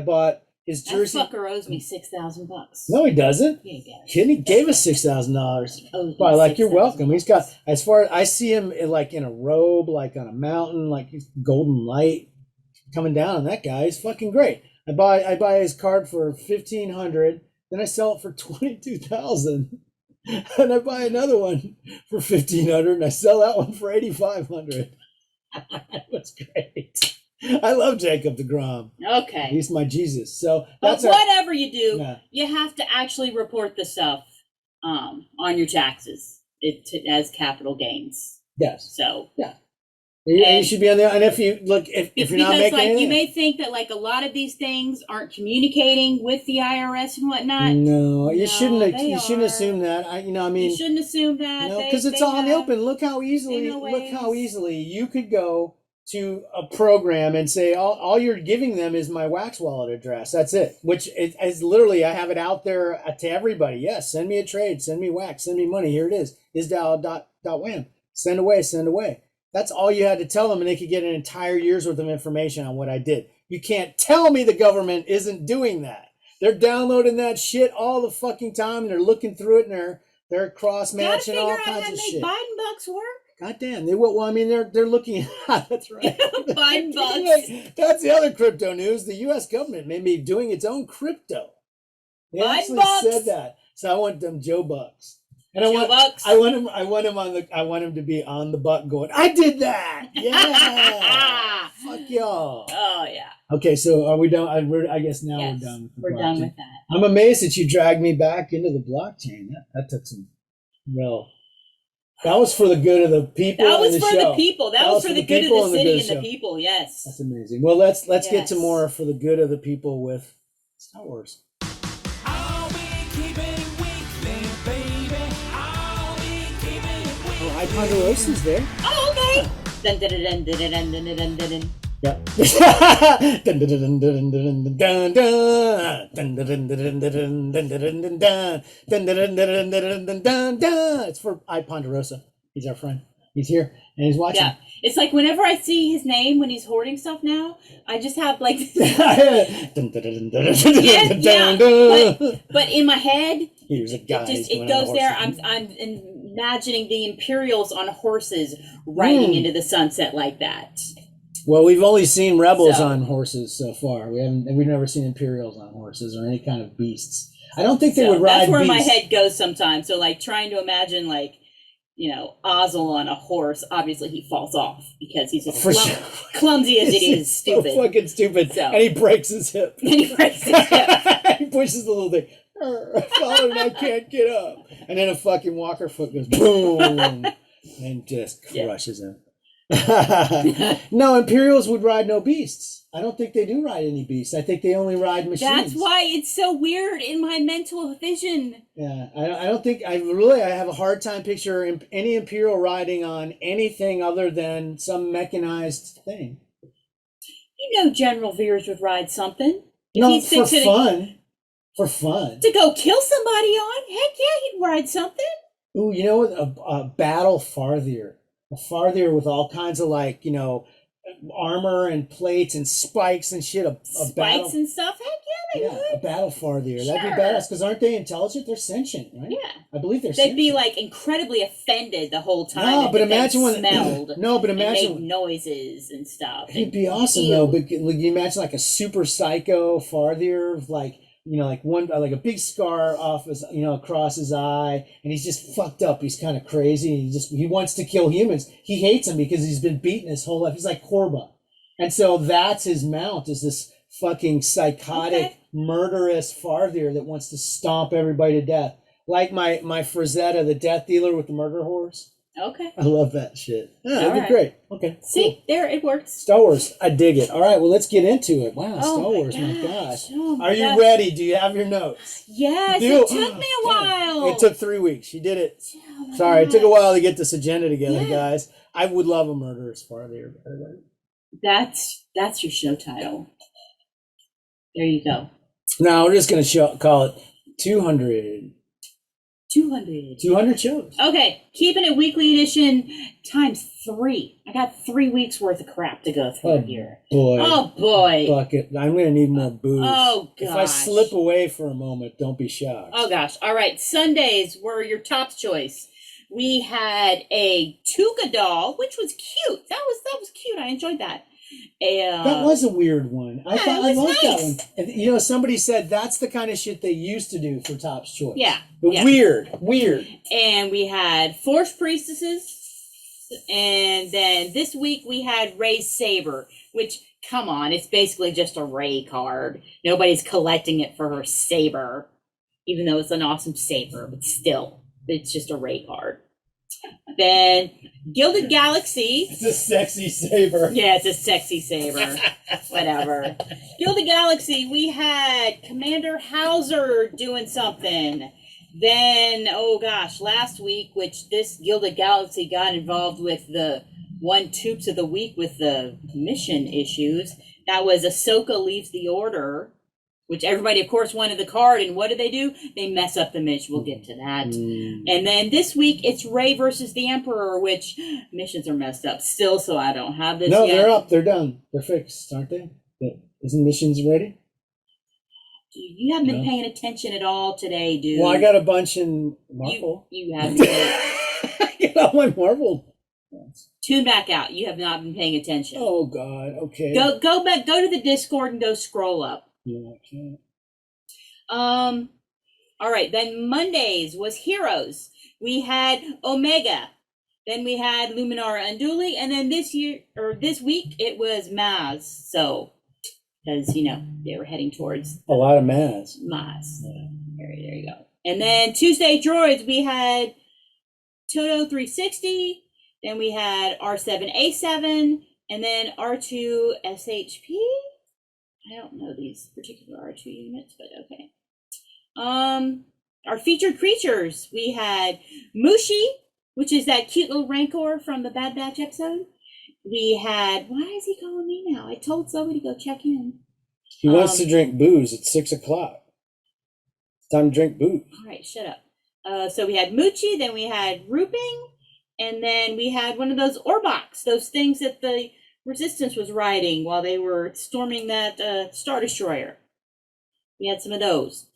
bought his jersey. That fucker owes me $6,000. No, he doesn't. Yeah, he does. He gave us $6,000. Well, like, you're welcome. He's got, as far as I see him, like in a robe, like on a mountain, like he's golden light coming down on that guy. He's fucking great. I buy his card for $1,500, then I sell it for $22,000, and I buy another one for $1,500, and I sell that one for $8,500. That's great. I love Jacob DeGrom. Okay, he's my Jesus. So but whatever you do, you have to actually report the stuff on your taxes as capital gains. Yes. So yeah. You should be on there, and if you're not making anything. You may think that like a lot of these things aren't communicating with the IRS and whatnot. No, you shouldn't assume that. You shouldn't assume that. Because it's all in the open. Look how easily you could go to a program and say all you're giving them is my Wax wallet address. That's it. Which is literally, I have it out there to everybody. Yes, send me a trade, send me Wax, send me money. Here it is. Isdal.wham. Send away. That's all you had to tell them, and they could get an entire year's worth of information on what I did. You can't tell me the government isn't doing that. They're downloading that shit all the fucking time, and they're looking through it, and they're cross-matching all kinds of shit. Biden bucks work. God damn. They're looking at that's right. Biden bucks. That's the other crypto news. The US government may be doing its own crypto. They actually said that. So I want them Joe Bucks. And I want him to be on the button going, I did that. Yeah. Fuck y'all. Oh yeah. Okay, so are we done? I guess now we're done. We're done with that. I'm amazed that you dragged me back into the blockchain. That took some that was for the good of the people. That was for the people. That was for the good of the city and the people. Yes. That's amazing. Well, let's get to more for the good of the people with Star Wars. Ponderosa's there. Oh, okay. Dun, dun, dun, dun, dun, dun, dun, dun, dun, dun. Yeah. It's for Ponderosa. He's our friend. He's here and he's watching. Yeah. It's like whenever I see his name when he's hoarding stuff now, I just have like but in my head, here's a guy. It goes there. I'm imagining the Imperials on horses riding into the sunset like that. Well, we've only seen rebels on horses so far. We've never seen Imperials on horses or any kind of beasts. I don't think they would ride That's where beasts. my head goes sometimes. So like trying to imagine like, Ozzel on a horse, obviously he falls off because he's as clumsy as it is stupid. So fucking stupid. So. And he breaks his hip. He pushes the little thing. Fallen and I can't get up. And then a fucking walker foot goes boom and just crushes him. No, Imperials would ride no beasts. I don't think they do ride any beasts. I think they only ride machines. That's why it's so weird in my mental vision. Yeah, I don't think I have a hard time picturing any Imperial riding on anything other than some mechanized thing. You know, General Veers would ride something. No, for fun. For fun. To go kill somebody on? Heck yeah, he'd ride something. Ooh, you know what? A battle farthier. A farthier with all kinds of like, you know, armor and plates and spikes and shit. Spikes battle, and stuff? Heck yeah, they would. A battle farthier. Sure. That'd be badass, because aren't they intelligent? They're sentient, right? Yeah. I believe they're They'd sentient. be like incredibly offended the whole time. No, but imagine they when smelled. No, but imagine and made noises and stuff. It'd be awesome though. But like, you imagine like a super psycho farthier, like, you know, like one like a big scar off his, you know, across his eye, and he's just fucked up. He's kind of crazy. He wants to kill humans. He hates them because he's been beaten his whole life. He's like Korba, and so that's his mount, is this fucking psychotic, murderous farthier that wants to stomp everybody to death. Like my Frazetta, the death dealer with the murder horse. Okay. I love that shit. Yeah, that'd be great. Okay. See, there, it works. Star Wars, I dig it. All right, well, let's get into it. Wow, Star Wars, my gosh. Are you ready? Do you have your notes? Yes, it took me a while. It took 3 weeks. You did it. Sorry, it took a while to get this agenda together, guys. I would love a murderous farthier. That's your show title. There you go. Now, we're just going to call it 200. 200 shows. Okay, keeping it weekly edition times 3. I got 3 weeks worth of crap to go through here. Boy. Oh boy. Bucket. I'm going to need more booze. Oh gosh. If I slip away for a moment, don't be shocked. Oh gosh. All right. Sundays were your top choice. We had a Tuca doll, which was cute. That was cute. I enjoyed that. That was a weird one. I thought I liked that one. And, you know, somebody said that's the kind of shit they used to do for Top's Choice. Yeah. But weird. And we had Force Priestesses. And then this week we had Rey's Saber, which, come on, it's basically just a Rey card. Nobody's collecting it for her saber, even though it's an awesome saber, but still, it's just a Rey card. Then Gilded Galaxy. It's a sexy saber. Yeah, it's a sexy saber. Whatever. Gilded Galaxy, we had Commander Hauser doing something. Then, oh gosh, last week, which this Gilded Galaxy got involved with the one Toops of the Week with the mission issues. That was Ahsoka Leaves the Order, which everybody, of course, wanted the card. And what do? They mess up the mission. We'll get to that. And then this week, it's Rey versus the Emperor, which missions are messed up still, so I don't have this yet. No, they're up. They're done. They're fixed, aren't they? Isn't missions ready? You haven't been paying attention at all today, dude. Well, I got a bunch in Marvel. You haven't. I get all my Marvel. Tune back out. You have not been paying attention. Oh, God. Okay. Go back. Go to the Discord and go scroll up. Yeah, I can't. All right. Then Mondays was Heroes. We had Omega. Then we had Luminara Unduli, and then this week it was Maz. So, because they were heading towards a lot of Maz. Yeah. There you go. And then Tuesday Droids, we had Toto 360. Then we had R7A7, and then R2 SHP. I don't know these particular R2 units, but okay. Our featured creatures, we had Mushi, which is that cute little Rancor from the Bad Batch episode. We had, why is he calling me now? I told somebody to go check in. He wants to drink booze at 6 o'clock. It's time to drink booze. All right, shut up. So we had Muchi, then we had Ruping, and then we had one of those Orboks, those things that the Resistance was riding while they were storming that Star Destroyer. We had some of those.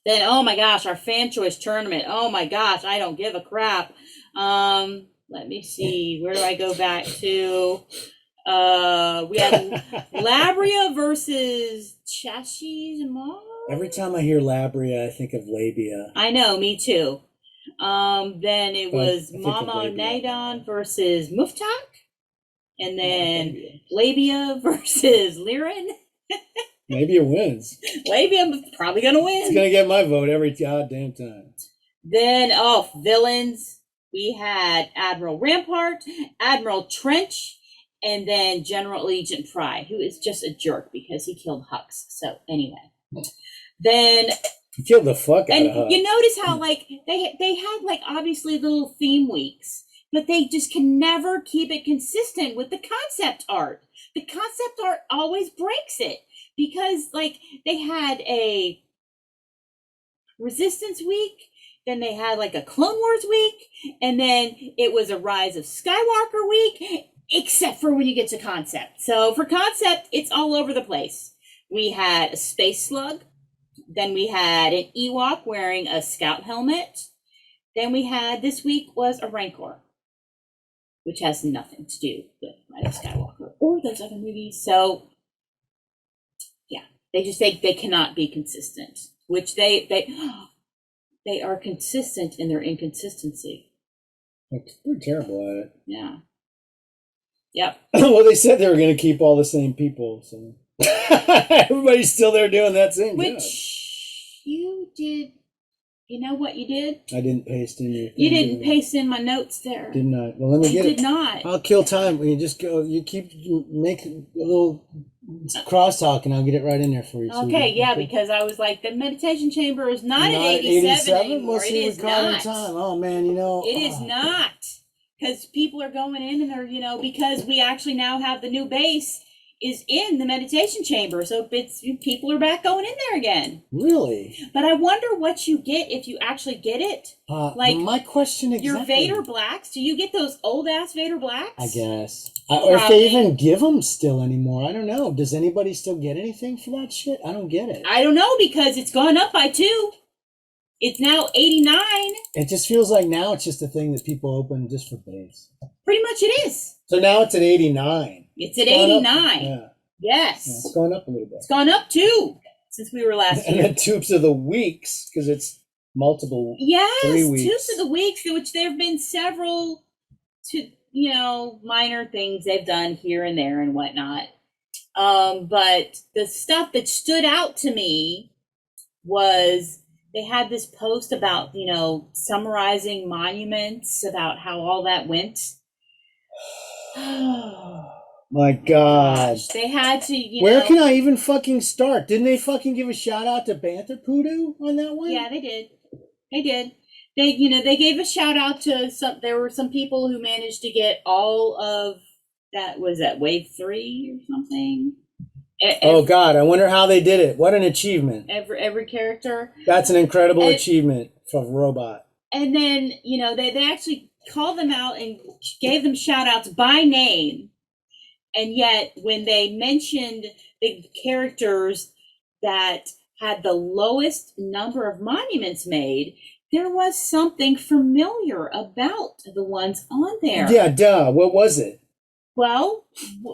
Then, oh my gosh, our fan choice tournament. Oh my gosh, I don't give a crap. Let me see. Where do I go back to? We had Labria versus Chassis Mom. Every time I hear Labria, I think of Labia. I know, me too. Then it was Mama Nadon versus Muftak. And then Labia versus Liren. Maybe it wins. Maybe I'm probably gonna It's win. gonna get my vote every goddamn time. Then, villains. We had Admiral Rampart, Admiral Trench, and then General Agent Fry, who is just a jerk because he killed Hux. So anyway, then He killed the fuck out and of her. you notice how like they had like obviously little theme weeks, but they just can never keep it consistent with the concept art. The concept art always breaks it because like they had a Resistance week, then they had like a Clone Wars week, and then it was a Rise of Skywalker week, except for when you get to concept. So for concept, it's all over the place. We had a space slug, then we had an Ewok wearing a scout helmet, then we had this week was a Rancor, which has nothing to do with Rise of Skywalker or those other movies. So yeah, they cannot be consistent, which they are consistent in their inconsistency. They're terrible at it. Yeah. Yep. Well, they said they were going to keep all the same people, so everybody's still there doing that same job. Which you did. You know what you did? I didn't paste in your thing. You didn't paste in my notes there. Did not. Well, let me You get it. did not. I'll kill time. You just go. You make a little crosstalk, and I'll get it right in there for you. Okay, yeah, because I was like, the meditation chamber is not at 87 anymore. Well, see, It is we caught in not. time. Oh man, you know. It is not. Because people are going in and they're, because we actually now have the new base is in the meditation chamber. So people are back going in there again. Really? But I wonder what you get if you actually get it. Like my question exactly. Your Vader Blacks, do you get those old ass Vader Blacks? I guess. Or if they even give them still anymore. I don't know. Does anybody still get anything for that shit? I don't get it. I don't know because it's gone up by 2. It's now 89. It just feels like now it's just a thing that people open just for base. Pretty much it is. So now it's at 89. It's at 89. Yeah. Yes. Yeah, it's going up a little bit. It's gone up 2 since we were last And year. then tubes of the weeks, because it's multiple. Yes, 3 weeks. tubes of the weeks, which there have been several, minor things they've done here and there and whatnot. But the stuff that stood out to me was they had this post about, summarizing monuments, about how all that went. My God. Gosh, they had to, Where can I even fucking start? Didn't they fucking give a shout out to Bantha Poodoo on that one? Yeah, they did. They did. They gave a shout out to there were some people who managed to get all of that, was that wave 3 or something? Oh God, I wonder how they did it. What an achievement. Every character. That's an incredible achievement for a robot. And then, they actually called them out and gave them shout outs by name. And yet when they mentioned the characters that had the lowest number of monuments made, there was something familiar about the ones on there. Yeah, duh. What was it? Well,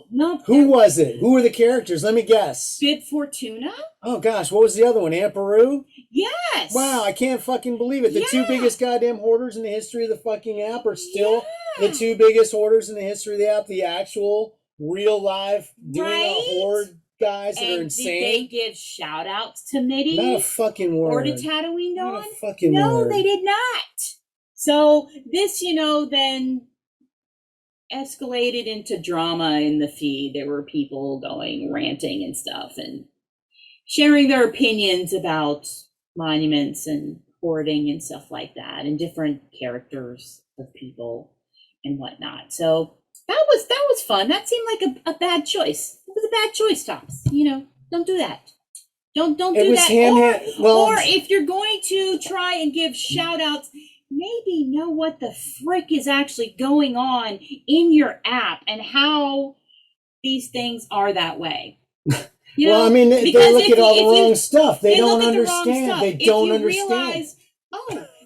no. Who was it? Who were the characters? Let me guess. Bib Fortuna? Oh gosh, what was the other one? Aunt Beru? Yes. Wow, I can't fucking believe it. The 2 biggest goddamn hoarders in the history of the fucking app are still the 2 biggest hoarders in the history of the app. The actual, real life, doing a hoard guys that are insane. Did they give shout outs to Mitty? Not a fucking word. Or to Tatooine Dawn? Not a fucking word. No, they did not. So this, then escalated into drama in the feed. There were people going ranting and stuff and sharing their opinions about monuments and hoarding and stuff like that, and different characters of people and whatnot. So that was fun. That seemed like a bad choice. It was a bad choice, Tops. Don't do that. Don't do that. Or if you're going to try and give shout outs, maybe know what the frick is actually going on in your app and how these things are that way. Well, I mean, they look at all the wrong stuff. They don't understand. They don't understand. Realize,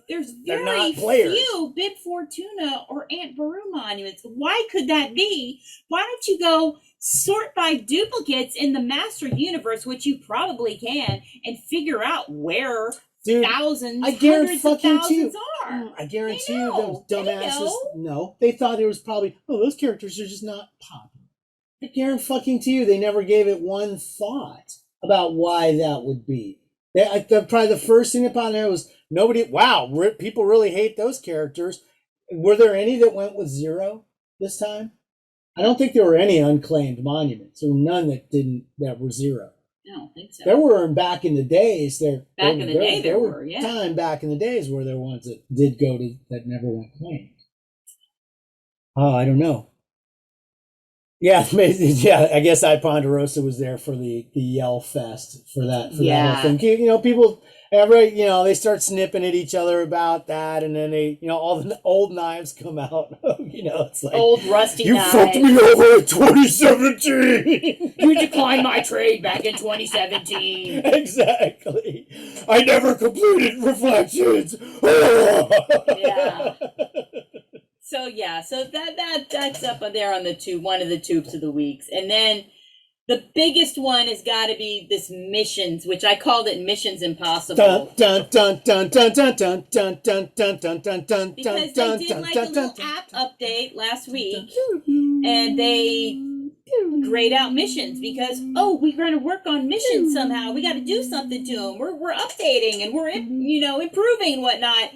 there's very few Bib Fortuna or Aunt Beru monuments. Why could that be? Why don't you go sort by duplicates in the master universe, which you probably can, and figure out where thousands, hundreds of thousands are? I guarantee you those dumbasses, they thought it was probably, those characters are just not popular. I guarantee you they never gave it one thought. about why that would be. Probably the first thing upon there was people really hate those characters. Were there any that went with 0 this time? I don't think there were any unclaimed monuments, or none that were 0. I don't think so. There were back in the days. There were time back in the days where there were ones that did go to that never went claimed. Oh, I don't know. Yeah, yeah. I guess Ponderosa was there for the Yell Fest for that whole thing. You know, people they start snipping at each other about that, and then all the old knives come out. It's like old rusty knives. You fucked me over in 2017. You declined my trade back in 2017. Exactly. I never completed Reflections. Yeah. So that's up there on one of the tubes of the weeks. And then the biggest one has got to be this missions, which I called it Missions Impossible. Dun dun dun dun dun dun dun dun dun dun dun dun dun. Because they did like a little app update last week, and they grayed out missions because we're going to work on missions somehow. We got to do something to them. We're updating and we're improving and whatnot.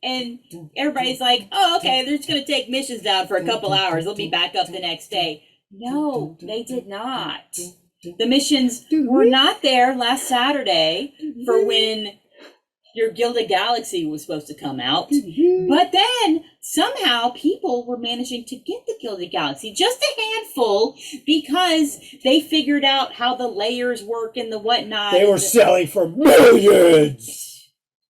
And everybody's like, okay, they're just going to take missions down for a couple hours. They'll be back up the next day. No, they did not. The missions were not there last Saturday for when your Gilded Galaxy was supposed to come out. But then somehow people were managing to get the Gilded Galaxy, just a handful, because they figured out how the layers work and the whatnot. They were selling for millions.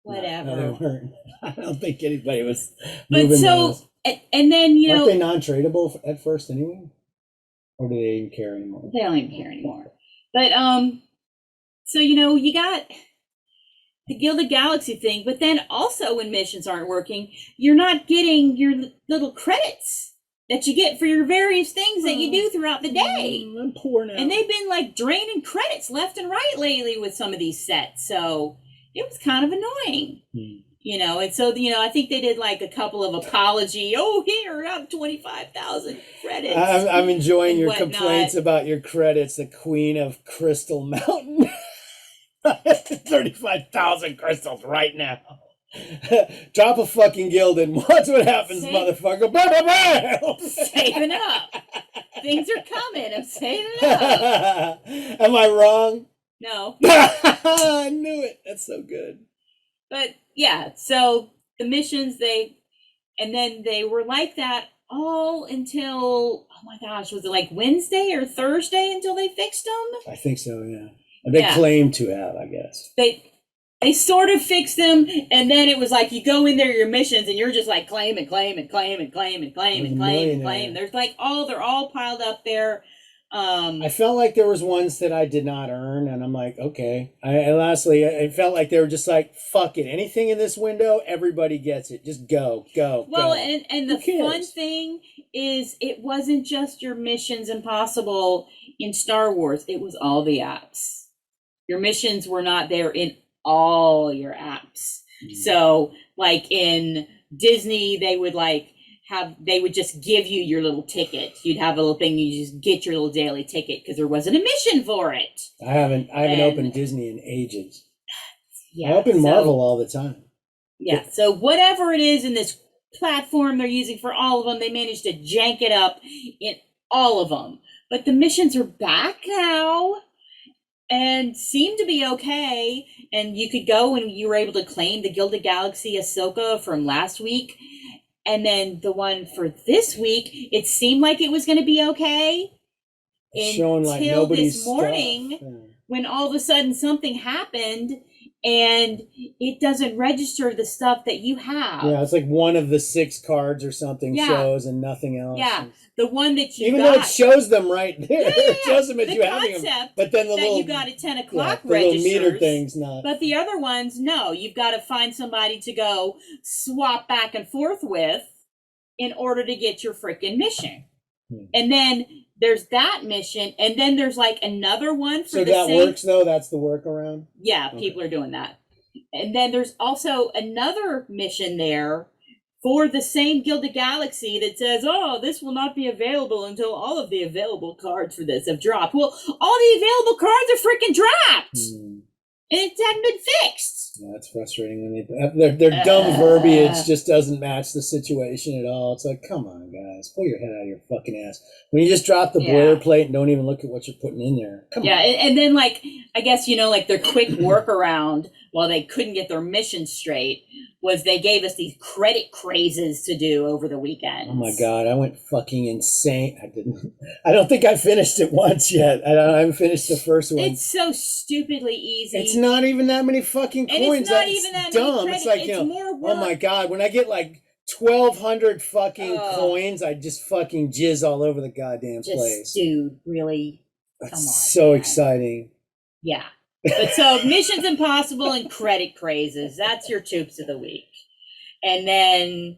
Whatever. No, they weren't. I don't think anybody was. But so, and then aren't they non-tradable at first anyway? Or do they even care anymore? They don't even care anymore. But so you got the Gilded Galaxy thing, but then also when missions aren't working, you're not getting your little credits that you get for your various things that you do throughout the day. I'm poor now. And they've been like draining credits left and right lately with some of these sets, so it was kind of annoying. And so, I think they did like a couple of apology. Here, out of 25,000 credits. I'm enjoying your complaints about your credits, the Queen of Crystal Mountain. 35,000 crystals right now. Drop a fucking guild and watch what happens, motherfucker. Saving up. Things are coming. I'm saving up. Am I wrong? No. I knew it. That's so good. But yeah, so the missions, and then they were like that all until, oh my gosh, was it like Wednesday or Thursday until they fixed them? I think so, yeah. And they claim to have, I guess. They sort of fixed them, and then it was like you go in there, your missions, and you're just like claim and claim and claim and claim and claim and claim and claim. There's like they're all piled up there. I felt like there was ones that I did not earn, and I'm like, okay. Lastly, it felt like they were just like, fuck it. Anything in this window, everybody gets it. Just go. Well, and the fun thing is it wasn't just your Missions Impossible in Star Wars. It was all the apps. Your missions were not there in all your apps. So, like in Disney, they would just give you your little ticket. You'd have a little thing, you just get your little daily ticket because there wasn't a mission for it. I haven't opened Disney in ages. Yeah, I open Marvel all the time. Yeah, so whatever it is in this platform they're using for all of them, they managed to jank it up in all of them. But the missions are back now and seem to be okay. And you could go and you were able to claim the Gilded Galaxy Ahsoka from last week. And then the one for this week, it seemed like it was going to be okay until this morning when all of a sudden something happened and it doesn't register the stuff that you have. Yeah, it's like one of the 6 cards or something shows and nothing else. Yeah, the one that you though it shows them right there. It shows them as you having them. But then the little, you got at 10 o'clock the registers. little meter thing's not. But the other ones, no. You've got to find somebody to go swap back and forth with in order to get your freaking mission. And then there's that mission, and then there's like another one for the same. So that works though? That's the workaround? Yeah, people are doing that. And then there's also another mission there for the same Gilded Galaxy that says, oh, this will not be available until all of the available cards for this have dropped. Well, all the available cards are freaking dropped. And it hadn't been fixed. Yeah, that's frustrating when their dumb verbiage just doesn't match the situation at all. It's like, come on, guys, pull your head out of your fucking ass. When you just drop the boilerplate and don't even look at what you're putting in there. Come on. And then, like, I guess, you know, like their quick workaround while they couldn't get their mission straight was they gave us these credit crazes to do over the weekend. Oh my God, I went fucking insane. I don't think I finished it once yet. I haven't finished the first one. It's so stupidly easy. It's not even that many fucking coins. And it's not even that dumb. many It's like, it's more work. Oh my God, when I get like 1,200 fucking coins, I just fucking jizz all over the goddamn place. Dude, really? That's Come on. so man. exciting. Yeah. But so Missions Impossible and credit crazes, that's your tubes of the week. And then,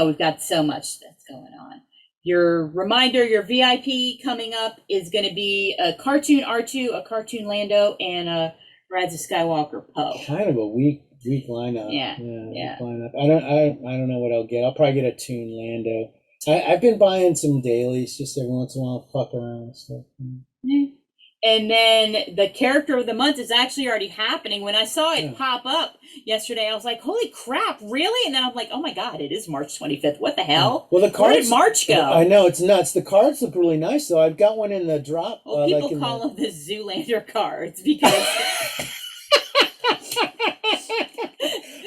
we've got so much that's going on. Your reminder, your VIP coming up is going to be a cartoon R2, a cartoon Lando, and a Rise of Skywalker Poe. Kind of a weak lineup. Yeah. Weak lineup. I don't know what I'll get. I'll probably get a Toon Lando. I've been buying some dailies just every once in a while, fuck around and stuff. Yeah. And then the character of the month is actually already happening. When I saw it pop up yesterday, I was like, holy crap, really? And then I'm like, oh my God, it is March 25th. What the hell? Well, the cards, where did March go? I know, it's nuts. The cards look really nice, though. I've got one in the drop. Well, people call them the Zoolander cards because...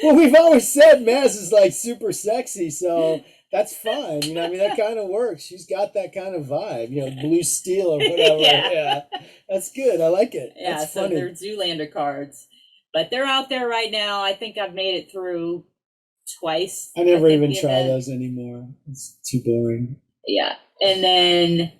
Well, we've always said Maz is like super sexy, so... That's fine. You know, I mean, that kind of works. She's got that kind of vibe, you know, blue steel or whatever. Yeah. That's good. I like it. Yeah, that's so funny. they're Zoolander cards. But they're out there right now. I think I've made it through twice. I never even try those anymore. It's too boring. Yeah. And then,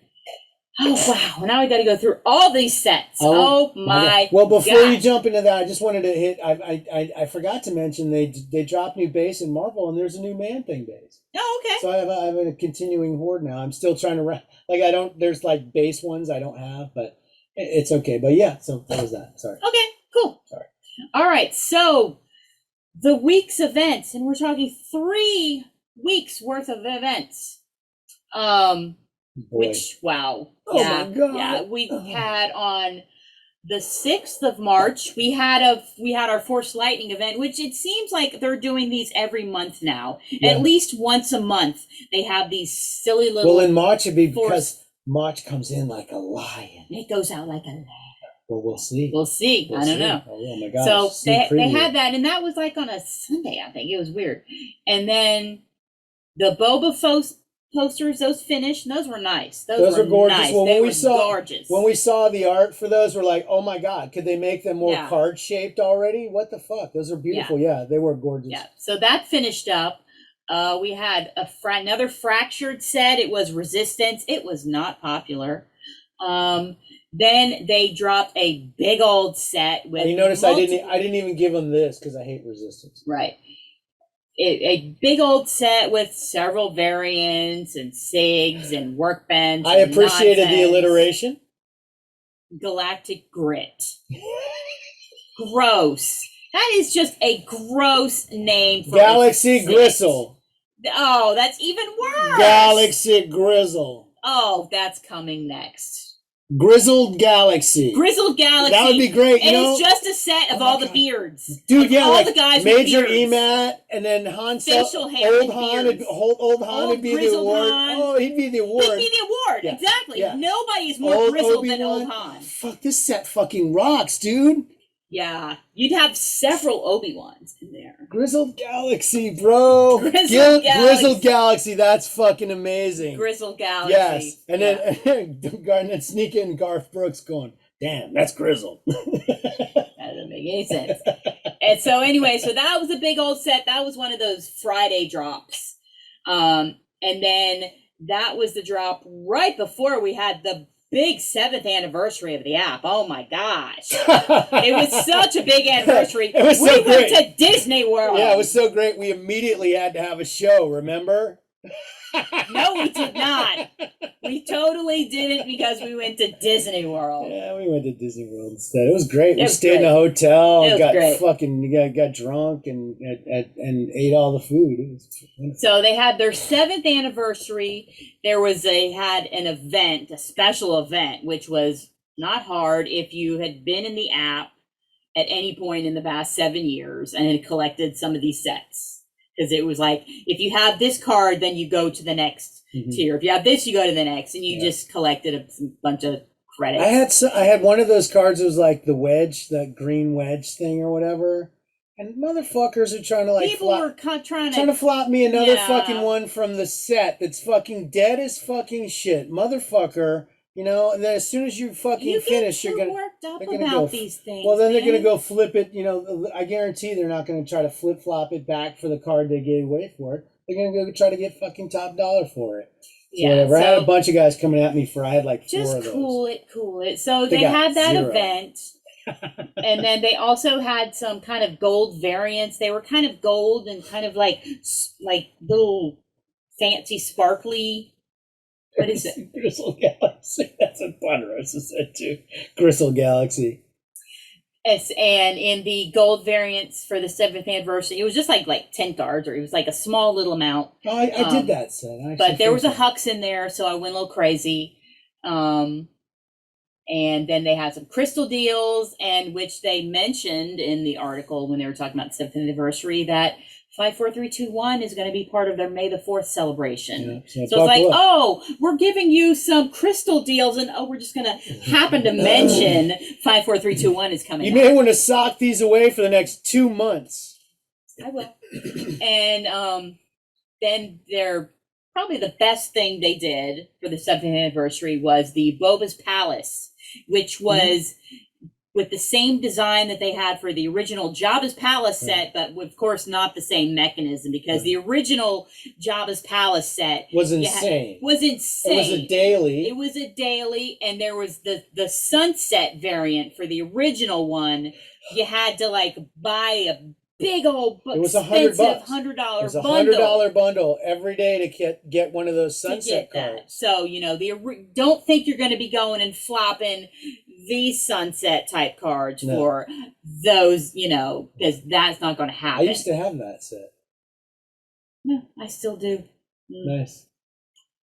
oh, wow. Now I got to go through all these sets. Oh my God. Well, before you jump into that, I just wanted to hit, I forgot to mention they dropped new base in Marvel, and there's a new Man-Thing base. Oh, okay. So I have a continuing horde now. I'm still trying to there's like base ones I don't have, but it's okay. But yeah, so that was that. Sorry. Okay, cool. Sorry. All right, so the week's events, and we're talking 3 weeks worth of events. Which, wow. Oh my God. Yeah, we had on the 6th of March, we had our Force Lightning event, which it seems like they're doing these every month now. Yeah. At least once a month, they have these silly little... Well, in March, it'd be because March comes in like a lion. It goes out like a lion. Well, we'll see. I don't know. Oh my gosh. So they had that, and that was like on a Sunday, I think. It was weird. And then the Boba posters, those finished, and those were nice. Those were gorgeous. Nice. Well, gorgeous. When we saw the art for those, we're like, oh my God, could they make them more card shaped already? What the fuck? Those are beautiful. Yeah, they were gorgeous. Yeah. So that finished up. We had another fractured set. It was Resistance. It was not popular. Then they dropped a big old set with. And you notice I didn't even give them this because I hate Resistance. Right. A big old set with several variants and SIGs and workbench. I appreciated the alliteration. Galactic Grit. Gross. That is just a gross name for Galaxy Gristle. Oh, that's even worse. Galaxy Grizzle. Oh, that's coming next. Grizzled Galaxy. That would be great. It's just a set of all the beards. Dude, yeah, all like the guys Major with beards. Emat, and then Han Facial hair old Han would be the award. Oh, he'd be the award. Yeah. Exactly. Yeah. Nobody's more grizzled than old Han. Fuck, this set fucking rocks, dude. Yeah, you'd have several Obi-Wans in there. Grizzled Galaxy, bro. Grizzled Galaxy, that's fucking amazing. Grizzled Galaxy. Yes, and then sneak in Garth Brooks going, damn, that's grizzled. That doesn't make any sense. And so anyway, so that was a big old set. That was one of those Friday drops. And then that was the drop right before we had the big 7th anniversary of the app. Oh my gosh. It was such a big anniversary. It was so great. We went to Disney World. Yeah, it was so great. We immediately had to have a show, remember? No, we did not. We totally didn't because we went to Disney World. Yeah, we went to Disney World instead. It was great. We was stayed in great. a hotel, It was got great. got drunk and ate all the food. It was wonderful. So they had their 7th anniversary. They had an event, a special event, which was not hard if you had been in the app at any point in the past 7 years and had collected some of these sets. Because it was like, if you have this card, then you go to the next tier. If you have this, you go to the next, and you just collected a bunch of credits. I had one of those cards. It was like the wedge, the green wedge thing or whatever. And motherfuckers are trying to like People were trying to flop me another Yeah. fucking one from the set that's fucking dead as fucking shit, motherfucker. You know, and then as soon as you fucking finish, you're you're gonna worked up they're gonna about go these things. well, then they're man. gonna go flip it. You know, I guarantee they're not gonna try to flip flop it back for the card they gave away for it. They're gonna go try to get fucking top dollar for it. So Yeah, whatever. I had a so bunch of guys coming at me for. I had like 4 just of those. cool it. So They they got had that 0. event, and then they also had some kind of gold variants. They were kind of gold and kind of like little fancy sparkly. What is it? Gristle Galaxy. That's what Ponderosa said too. Gristle Galaxy. Yes, and in the gold variants for the 7th anniversary, it was just like 10 cards, or it was like a small little amount. Oh, I did that set. But there was a Hux in there, so I went a little crazy. And then they had some crystal deals, and which they mentioned in the article when they were talking about the 7th anniversary that 54321 is going to be part of their May the 4th celebration. Yeah, so it's like, oh, we're giving you some crystal deals, and we're just going to happen to mention 54321 is coming. You may want to sock these away for the next 2 months. I will. And then probably the best thing they did for the 7th anniversary was the Boba's Palace, which was with the same design that they had for the original Jabba's Palace set, but of course not the same mechanism, because the original Jabba's Palace set was insane. It was a daily. It was a daily, and there was the sunset variant for the original one. You had to like buy a big old it was expensive $100. $100 It was a bundle. $100 bundle every day to get one of those sunset cards. So, you know, don't think you're going to be going and flopping these sunset type cards for those, you know, because that's not going to happen. I used to have that set. No, I still do. Nice.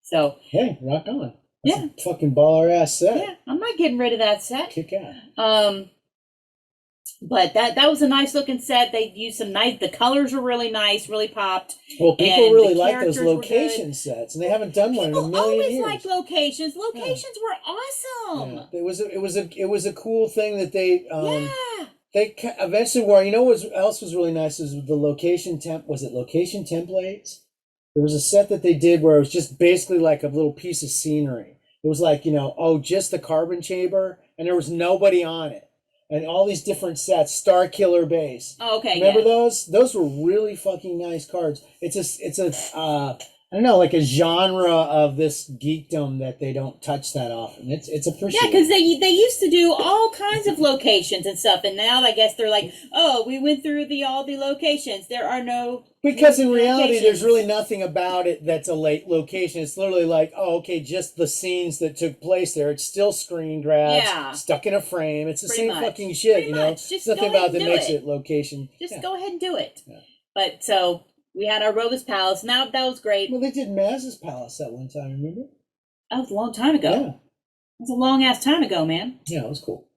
So, hey, rock on. That's yeah. a fucking baller ass set. Yeah, I'm not getting rid of that set. Kick out. But that was a nice looking set. They used some the colors were really nice, really popped. Well, people and really the like those characters were location good. sets, and they haven't done one in a People million always years. like locations. Locations were awesome. Yeah. It was a cool thing that they Yeah. they eventually were. You know what else was really nice is the location location templates. There was a set that they did where it was just basically like a little piece of scenery. It was like, you know, just the carbon chamber, and there was nobody on it. And all these different sets, Star Killer Base. Oh, okay. Remember yeah. those? Those were really fucking nice cards. It's a I don't know, like a genre of this geekdom that they don't touch that often. It's appreciated. Yeah, because they used to do all kinds of locations and stuff, and now I guess they're like, oh, we went through all the locations. There are no. Because in reality, locations. there's really nothing about it that's a late location. It's literally like, oh, okay, just the scenes that took place there. It's still screen grabs, stuck in a frame. It's the Pretty same much. fucking shit, Pretty you know? much. Just There's nothing go about ahead that and makes do it location. Just go ahead and do it. Yeah. But so we had our Boba's Palace. Now that was great. Well, they did Maz's Palace that one time, remember? That was a long time ago. Yeah. That was a long ass time ago, man. Yeah, it was cool.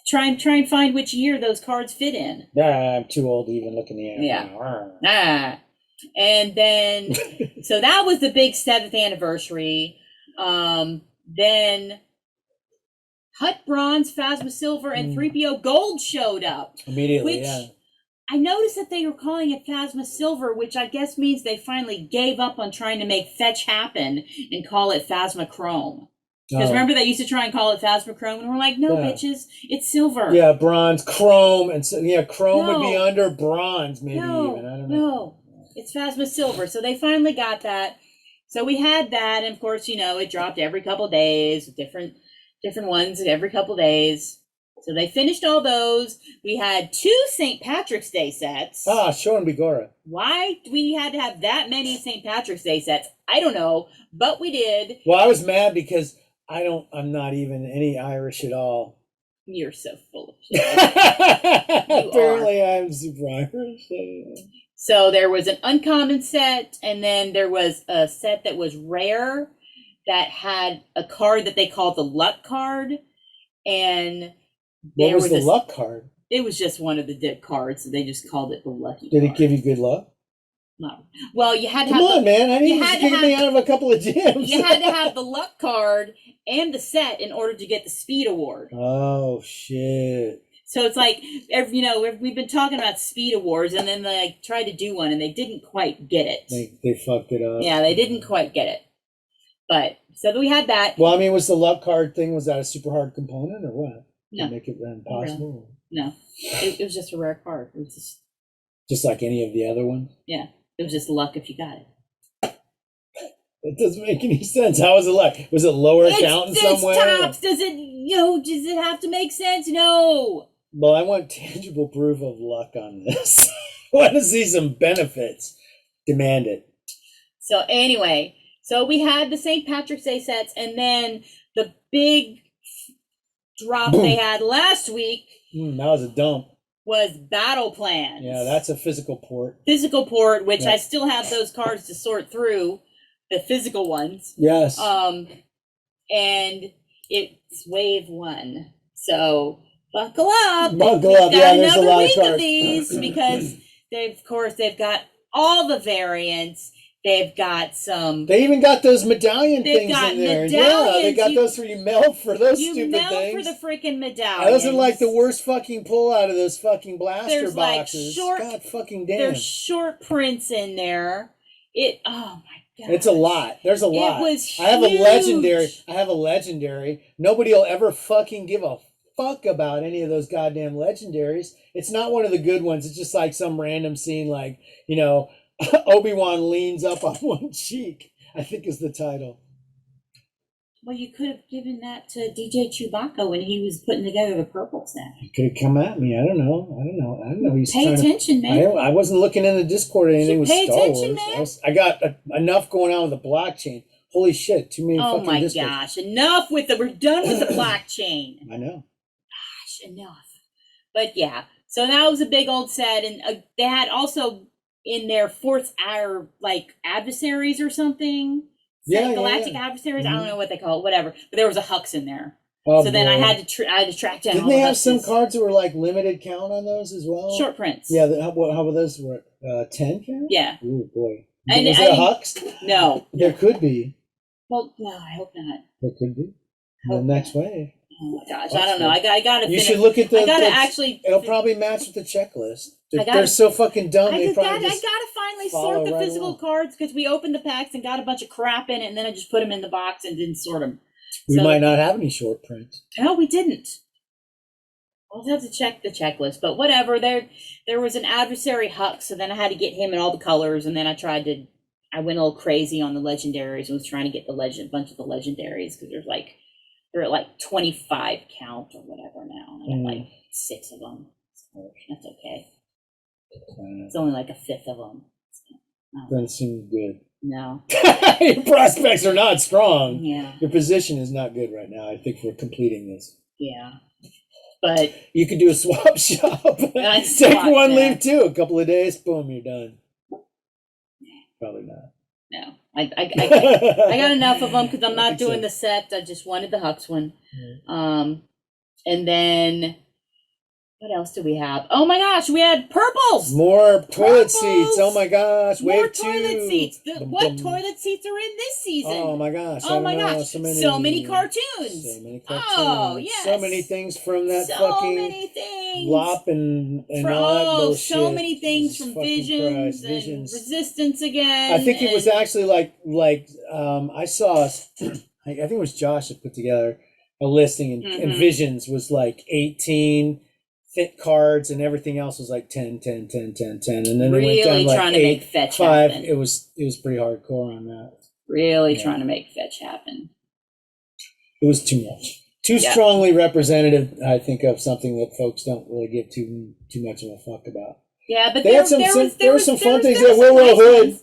Try and find which year those cards fit in. I'm too old to even look in the air. Yeah. And then, so that was the big 7th anniversary. Then Hut Bronze, Phasma Silver, and 3PO Gold showed up. Immediately, which yeah. I noticed that they were calling it Phasma Silver, which I guess means they finally gave up on trying to make fetch happen and call it Phasma Chrome. Because remember they used to try and call it Phasma Chrome, and we're like, no, bitches, it's silver. Yeah, bronze, chrome, and so chrome would be under bronze, maybe even. I don't know. No, it's Phasma Silver. So they finally got that. So we had that, and of course, you know, it dropped every couple of days, different ones every couple of days. So they finished all those. We had 2 St. Patrick's Day sets. Show and Bigora. Why do we had to have that many St. Patrick's Day sets? I don't know, but we did. Well, I was mad because I'm not even any Irish at all. You're so full of shit. Apparently I'm super Irish. So there was an uncommon set, and then there was a set that was rare that had a card that they called the luck card. And what was the luck card? It was just one of the dip cards, so they just called it the lucky Did card. it give you good luck? No. Well, you had to Come have on, man. I need to get me out of a couple of gyms. You had to have the luck card and the set in order to get the speed award. Oh, shit. So it's like, we've been talking about speed awards, and then they tried to do one, and they didn't quite get it. They fucked it up. Yeah, they didn't quite get it. But, so we had that. Well, I mean, was the luck card thing, was that a super hard component, or what? No. To make it impossible? No. It was just a rare card. It was just like any of the other ones? Yeah. It was just luck if you got it. That doesn't make any sense. How was it luck? Was it lower count in some way? Tops. Does it have to make sense? No. Well, I want tangible proof of luck on this. I want to see some benefits. Demand it. So anyway, so we had the St. Patrick's Day sets, and then the big drop they had last week. That was a dump. Was battle plans. Yeah, that's a physical port. Physical port, which I still have those cards to sort through, the physical ones. Yes. And it's wave 1. So buckle up. Buckle up. Yeah, there's a lot of cards. Of these because they've got all the variants. They've got some. They even got those medallion things in there. Yeah, they got those for you melt for those stupid things. You melt for the freaking medallions. Those are like the worst fucking pull out of those fucking blaster boxes. God fucking damn. There's short prints in there. Oh my god. It's a lot. There's a lot. It was huge. I have a legendary. Nobody will ever fucking give a fuck about any of those goddamn legendaries. It's not one of the good ones. It's just like some random scene, like, Obi-Wan leans up on one cheek, I think is the title. Well, you could have given that to DJ Chewbacca when he was putting together the purple set. He could have come at me. I don't know. He's pay attention, man. I wasn't looking in the Discord or anything with Star attention, Wars. Man. I got enough going on with the blockchain. Holy shit, too many fucking Discords. Oh my gosh, enough with we're done with the blockchain. I know. Gosh, enough. But yeah, so that was a big old set, and they had also in their fourth hour, like adversaries or something. Galactic adversaries. Mm-hmm. I don't know what they call it, whatever. But there was a Hux in there. Oh, so then I had to track down. Didn't they have some cards that were like limited count on those as well? Short prints. Yeah. How about those? 10 count? Yeah. Ooh boy. Is there a Hux? No. There could be. Well, no, I hope not. There could be. The next wave. Oh my gosh, I don't know. I gotta. You should look at the. I gotta actually. It'll probably match with the checklist. They're so fucking dumb. I gotta finally sort the physical cards because we opened the packs and got a bunch of crap in it, and then I just put them in the box and didn't sort them. We might not have any short prints. No, we didn't. I'll have to check the checklist, but whatever. There was an adversary Hux, so then I had to get him in all the colors, and then I went a little crazy on the legendaries and was trying to get a bunch of the legendaries because they're at like 25 count or whatever now. I got like 6 of them. So that's okay. It's only like a fifth of them. So, doesn't seem good. No. Your prospects are not strong. Yeah. Your position is not good right now, I think, for completing this. Yeah. But you could do a swap shop. Take one, leave 2. A couple of days, boom, you're done. Probably not. No. I got enough of them because I'm not doing the set. I just wanted the Hux one. And then what else do we have? Oh my gosh, we had purples. More toilet seats. Oh my gosh, more toilet seats. What toilet seats are in this season? Oh my gosh. Oh my gosh. So many cartoons. So many cartoons. Oh yes. So many things from that fucking many things. Lop and all that bullshit. So many things from Visions and Resistance again. I think it was actually like I saw. I think it was Josh that put together a listing, and Visions was like 18. Fit cards and everything else was like 10, 10, 10, 10, 10. And then really it went down like trying 8, to make fetch 5. happen. It was pretty hardcore on that. Really trying to make fetch happen. It was too much. Too strongly representative, I think, of something that folks don't really give too much of a fuck about. Yeah, but there were some fun things. Willow Hood.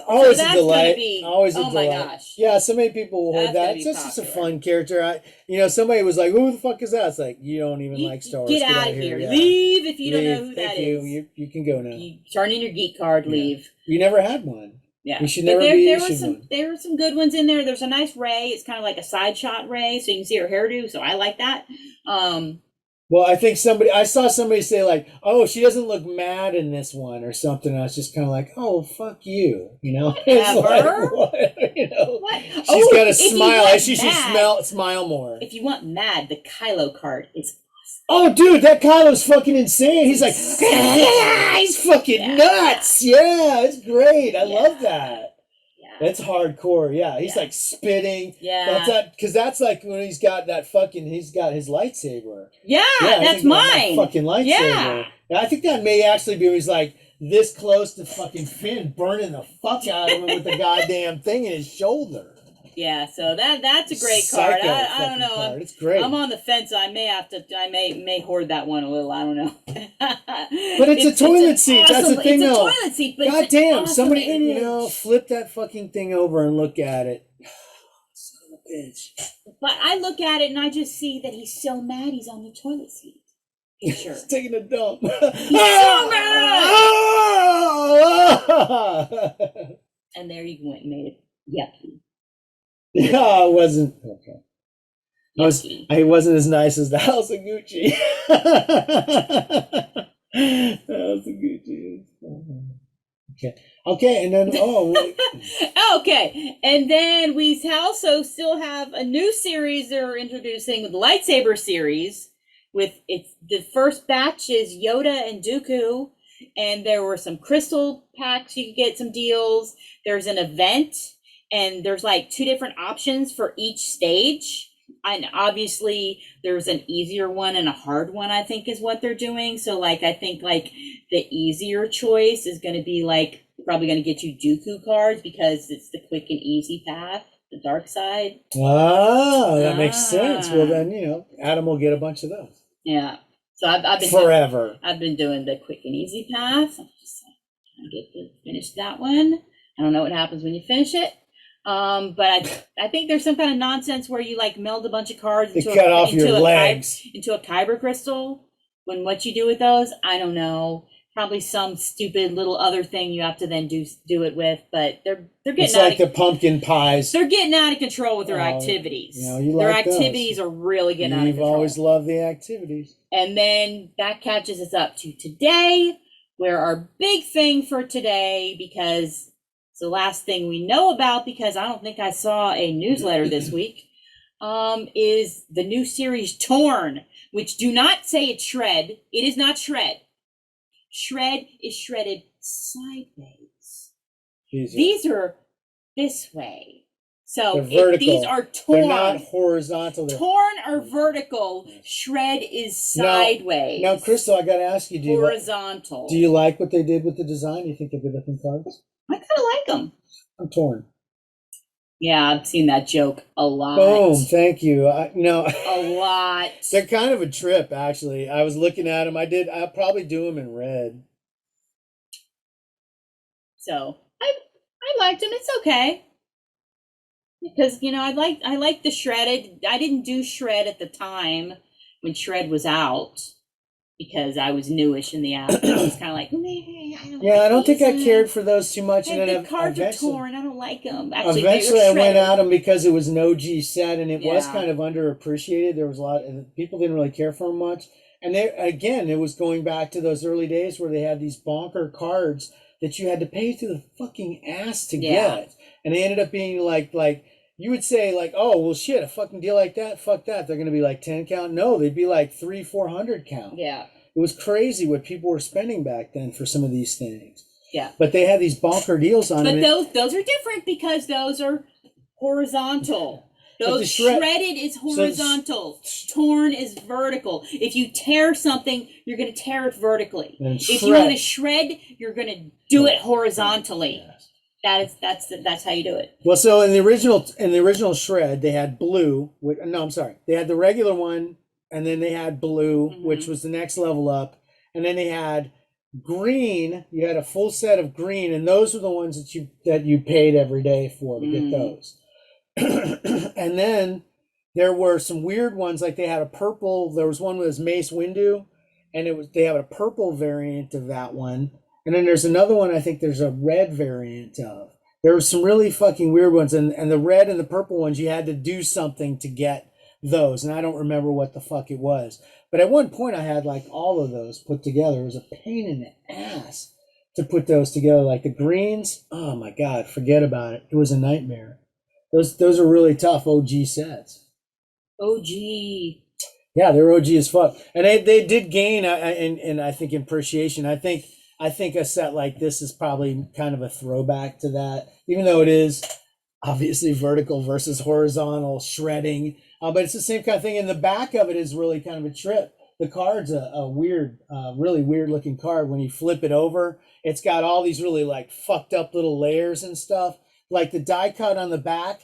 Always a delight. Always a delight. My gosh. Yeah, so many people will hold that. It's just a fun character. Somebody was like, "Who the fuck is that?" It's like, you don't even like Star Wars. Get out of here. Yeah. Leave if you don't know who that is. You can go now. You turn in your geek card. Leave. You never had one. Yeah, you should never be issued one. There were some good ones in there. There's a nice Rey. It's kind of like a side shot Rey, so you can see her hairdo. So I like that. Well, I think I saw somebody say like, "Oh, she doesn't look mad in this one" or something. And I was just kind of like, "Oh, fuck you," It's like, what? She's got a smile. She should smile more. If you want mad, the Kylo card is. Oh, dude, that Kylo's fucking insane. He's like, he's fucking nuts. Yeah, it's great. I love that. Yeah. That's hardcore. Yeah, he's like spitting. Yeah. Because that's like when he's got his lightsaber. Yeah, that's mine. Fucking lightsaber. Yeah. I think that may actually be when he's like this close to fucking Finn burning the fuck out of him with the goddamn thing in his shoulder. Yeah, so that's a great card. I don't know. It's great. I'm on the fence. I may hoard that one a little. I don't know. But it's a toilet seat. Awesome. That's the thing, though. It's a toilet seat. But goddamn, awesome somebody, flip that fucking thing over and look at it. Son of a bitch. But I look at it and I just see that he's so mad he's on the toilet seat. Sure. He's taking a dump. He's so mad. And there you went and made it yucky. No, it wasn't. Okay. I wasn't as nice as the House of Gucci. House of Gucci. Okay, and then okay, and then we also still have a new series they're introducing with the Lightsaber Series. The first batch is Yoda and Dooku, and there were some crystal packs you could get some deals. There's an event. And there's like 2 different options for each stage. And obviously there's an easier one and a hard one, I think is what they're doing. So I think the easier choice is going to be probably going to get you Dooku cards because it's the quick and easy path, the dark side. Oh, that makes sense. Well then, Adam will get a bunch of those. Yeah. So I've been forever. I've been doing the quick and easy path. I'm just trying to get to finish that one. I don't know what happens when you finish it. But I think there's some kind of nonsense where you meld a bunch of cards into a kyber crystal. What you do with those, I don't know. Probably some stupid little other thing you have to then do it with. But they're getting it's like the pumpkin pies. They're getting out of control with their activities. Their activities are really getting out of control. You've always loved the activities. And then that catches us up to today, where our big thing for today, because it's the last thing we know about, because I don't think I saw a newsletter this week, is the new series Torn, which do not say it's shred. It is not shred. Shred is shredded sideways. Jesus. These are this way. So these are torn. They're not horizontal. Torn or vertical. Shred is sideways. Now, Crystal, I got to ask you, horizontal. Do you like what they did with the design? You think they're good looking cards? I kind of like them. I'm torn. Yeah, I've seen that joke a lot. Boom, thank you. A lot. They're kind of a trip, actually. I was looking at them. I'll probably do them in red. So I liked them. It's okay. Because I like the shredded. I didn't do shred at the time when shred was out because I was newish in the app. I was kind of like, maybe I don't. Yeah, I don't think I cared for those too much. And then the cards are torn. I don't like them. Actually, eventually, I went at them because it was an OG set and it was kind of underappreciated. There was a lot of people didn't really care for them much. And it was going back to those early days where they had these bonker cards that you had to pay through the fucking ass to get, and they ended up being like. You would say oh, well, shit, a fucking deal like that, fuck that. They're going to be 10 count. No, they'd be 300-400 count. Yeah. It was crazy what people were spending back then for some of these things. Yeah. But they had these bonker deals on them. But those are different because those are horizontal. Those shredded is horizontal. Torn is vertical. If you tear something, you're going to tear it vertically. If you want to shred, you're going to do it horizontally. Yes. That's how you do it. Well, so in the original shred, they had blue. No, I'm sorry. They had the regular one, and then they had blue, which was the next level up, and then they had green. You had a full set of green, and those were the ones that you paid every day for to get those. And then there were some weird ones, like they had a purple. There was one with Mace Windu, and they had a purple variant of that one. And then there's another one, I think there's a red variant of. There were some really fucking weird ones. And the red and the purple ones, you had to do something to get those. And I don't remember what the fuck it was. But at one point, I had like all of those put together. It was a pain in the ass to put those together. Like the greens, oh my God, forget about it. It was a nightmare. Those are really tough OG sets. OG. Yeah, they're OG as fuck. And they did gain, and I think, in appreciation. I think a set like this is probably kind of a throwback to that, even though it is obviously vertical versus horizontal shredding. But it's the same kind of thing. And the back of it is really kind of a trip. The card's a weird, really weird looking card. When you flip it over, it's got all these really like fucked up little layers and stuff. Like the die cut on the back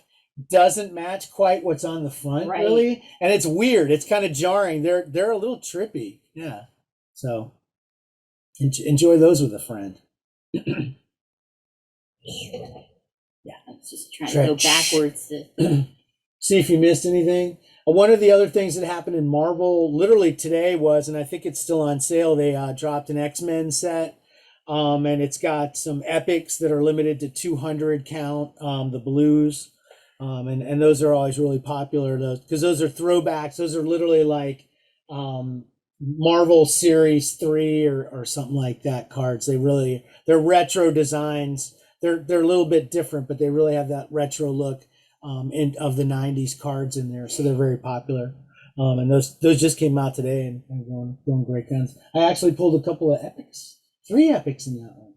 doesn't match quite what's on the front, really. And it's weird. It's kind of jarring. They're a little trippy. Yeah. So enjoy those with a friend. Yeah, I was just trying to go backwards to see if you missed anything. One of the other things that happened in Marvel literally today was, and I think it's still on sale, they dropped an X-Men set. And it's got some epics that are limited to 200 count, the blues. And those are always really popular because those are throwbacks. Those are literally like Marvel Series 3 or something like that cards. They're retro designs. They're a little bit different, but they really have that retro look of the 90s cards in there. So they're very popular. And those just came out today and going great guns. I actually pulled a couple of epics. 3 epics in that one.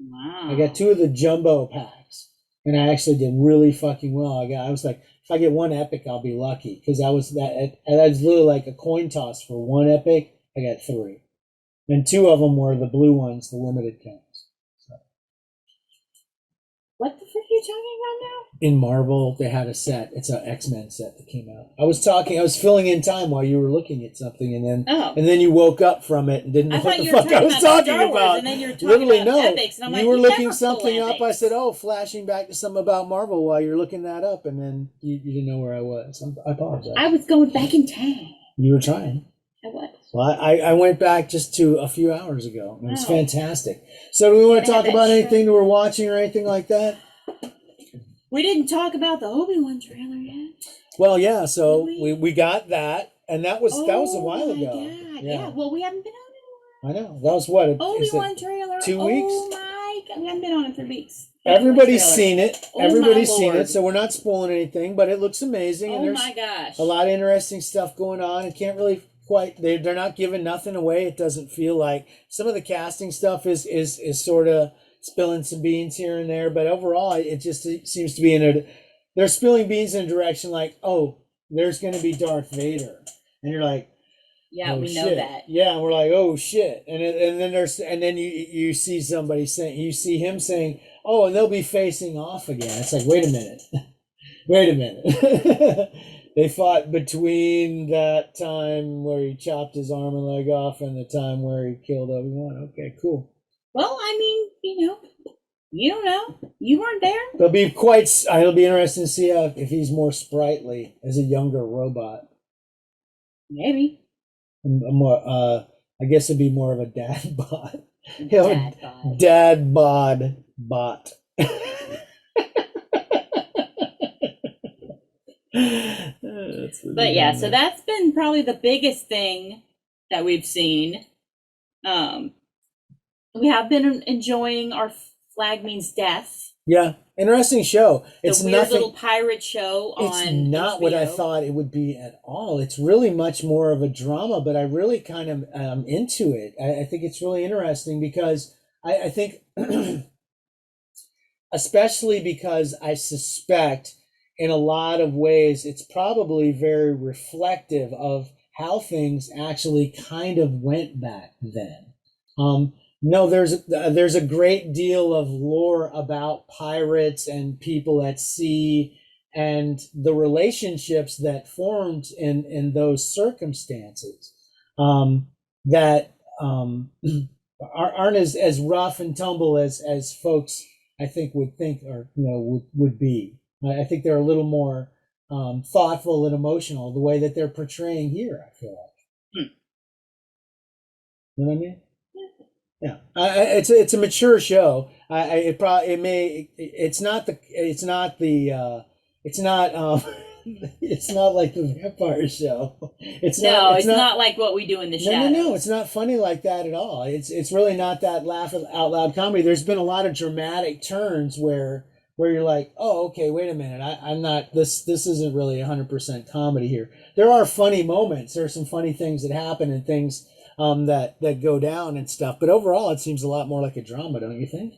Wow. I got 2 of the jumbo packs, and I actually did really fucking well. I was like, if I get 1 epic, I'll be lucky, because I was literally like a coin toss for 1 epic. I got 3, and 2 of them were the blue ones, the limited counts. So. What the frick are you talking about now? In Marvel, they had a set. It's an X-Men set that came out. I was filling in time while you were looking at something, and then you woke up from it and didn't know what the fuck I was talking about. And then you're talking literally, about no. epics, and I'm You were looking never something pull up. I epics. said, flashing back to something about Marvel while you're looking that up, and then you didn't know where I was. I apologize. I was going back in time. You were trying. I was. Well, I went back just to a few hours ago. It was Wow. fantastic. So do we want to talk about show. anything that we're watching or anything like that? We didn't talk about the Obi-Wan trailer yet. Well, yeah, so Did we got that, and that was a while my ago. God. Yeah. Well, we haven't been on it. I know. That was what? Obi-Wan trailer. 2 weeks? Oh my God. We haven't been on it for weeks. Everybody's seen it. Oh, Everybody's my seen Lord. it, so we're not spoiling anything, but it looks amazing. Oh and there's my gosh. a lot of interesting stuff going on. It can't really quite, they're not giving nothing away. It doesn't feel like some of the casting stuff is sort of spilling some beans here and there, but overall it just seems to be they're spilling beans in a direction like, oh, there's going to be Darth Vader. And you're like, yeah, oh, we shit. know that. Yeah, and we're like, oh shit. And then you see somebody saying, you see him saying, oh, and they'll be facing off again. It's like, wait a minute. Wait a minute. They fought between that time where he chopped his arm and leg off and the time where he killed Obi-Wan. Okay, cool. Well, I mean, you don't know. You weren't there. It'll be interesting to see if he's more sprightly as a younger robot. Maybe. More, I guess it'd be more of a dad bod. Dad bod. Dad bod bot. But yeah, so that's been probably the biggest thing that we've seen. We have been enjoying our Flag Means Death. Yeah, interesting show. It's the weird nothing, little pirate show on It's not HBO. what I thought it would be at all. It's really much more of a drama, but I really kind of am into it. I think it's really interesting because I think, especially because I suspect in a lot of ways, it's probably very reflective of how things actually kind of went back then. No, there's a great deal of lore about pirates and people at sea and the relationships that formed in those circumstances, that aren't as rough and tumble as folks I think would think, or would be. I think they're a little more thoughtful and emotional the way that they're portraying here. I feel like. You know what I mean? Yeah, it's a mature show. It's not it's not like the vampire show. It's not like what we do in the shadows. No, it's not funny like that at all. It's really not that laugh out loud comedy. There's been a lot of dramatic turns where you're like, oh, okay, wait a minute, I'm not this isn't really 100% comedy here. There are funny moments. There are some funny things that happen and things that go down and stuff. But overall, it seems a lot more like a drama, don't you think?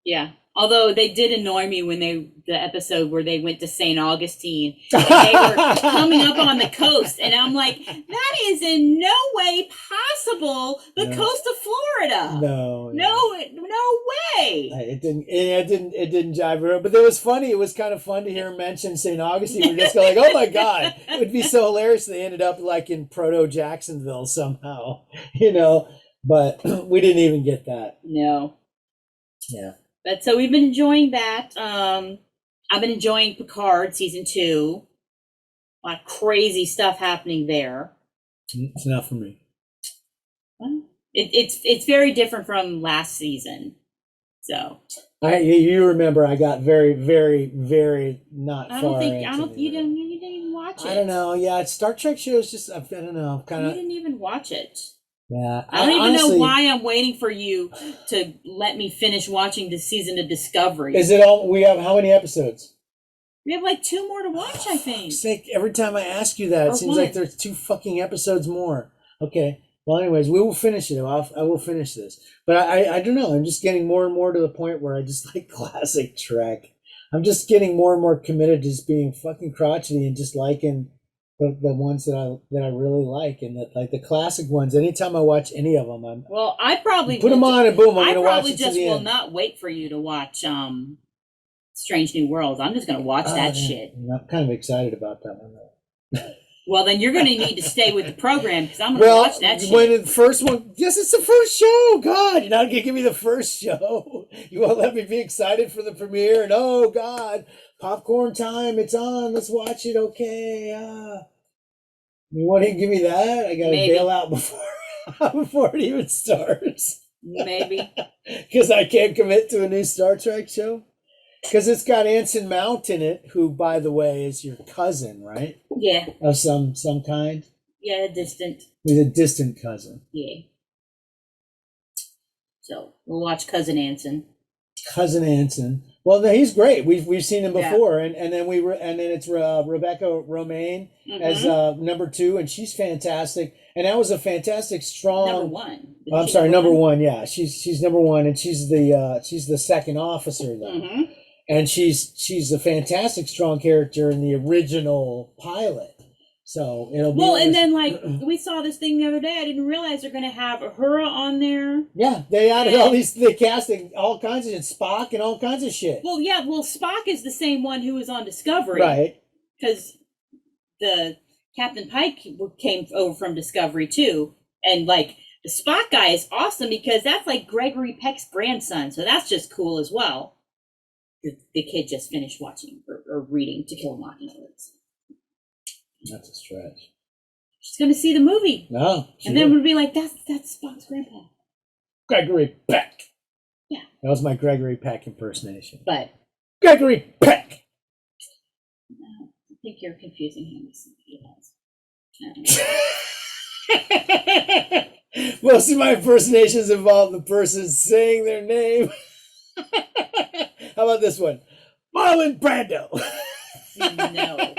Yeah. Although they did annoy me when the episode where they went to St. Augustine and they were coming up on the coast, and I'm like, that is in no way possible the coast of Florida. No way. It didn't jive her. But it was funny. It was kind of fun to hear him mention St. Augustine. We're just going like, oh my God, it would be so hilarious. They ended up like in proto Jacksonville somehow, But we didn't even get that. No. Yeah. But so we've been enjoying that. I've been enjoying Picard season 2. A lot of crazy stuff happening there. It's not for me. Well, it's very different from last season. So you remember I got very, very, very not far into it. You didn't even watch it. I don't know. Yeah, Star Trek shows just I don't know. You didn't even watch it. Yeah, I don't even know why I'm waiting for you to let me finish watching this season of Discovery. Is it all? We have how many episodes? We have like 2 more to watch, I think. For sake, every time I ask you that, it seems like there's 2 fucking episodes more. Okay. Well, anyways, we will finish it. I will finish this. But I don't know. I'm just getting more and more to the point where I just like classic Trek. I'm just getting more and more committed to just being fucking crotchety and just liking the ones that I really like, and that like the classic ones. Anytime I watch any of them, I probably put them on and boom. I'm gonna watch it. I probably just will not wait for you to watch Strange New Worlds. I'm just gonna watch that shit. I'm kind of excited about that one though. Well, then you're going to need to stay with the program because I'm going to watch that shit. When the first one, yes, it's the first show. God, you're not going to give me the first show. You won't let me be excited for the premiere. And oh God, popcorn time. It's on. Let's watch it. Okay. You want to give me that? I got to bail out before it even starts. Maybe. Because I can't commit to a new Star Trek show. Because it's got Anson Mount in it, who, by the way, is your cousin, right? Yeah. Of some kind? Yeah, distant. He's a distant cousin. Yeah. So we'll watch Cousin Anson. Cousin Anson. Well, no, he's great. We've seen him before, and then it's Rebecca Romaine as number 2, and she's fantastic. And that was a fantastic, strong number 1. I'm sorry, number 1. Yeah, she's number 1, and she's the second officer though. Mm-hmm. And she's a fantastic, strong character in the original pilot. So it'll be and then like we saw this thing the other day. I didn't realize they're going to have Uhura on there. Yeah, they added all these. They casting all kinds of shit, Spock and all kinds of shit. Well, yeah. Well, Spock is the same one who was on Discovery, right? Because the Captain Pike came over from Discovery too, and like the Spock guy is awesome because that's like Gregory Peck's grandson. So that's just cool as well. The kid just finished watching or reading To Kill a Mockingbird. That's a stretch. She's going to see the movie. No. And then we'll be like, that's Spock's grandpa. Gregory Peck. Yeah. That was my Gregory Peck impersonation. But. Gregory Peck! No, I think you're confusing him with somebody else. Most of my impersonations involve the person saying their name. How about this one? Marlon Brando. No.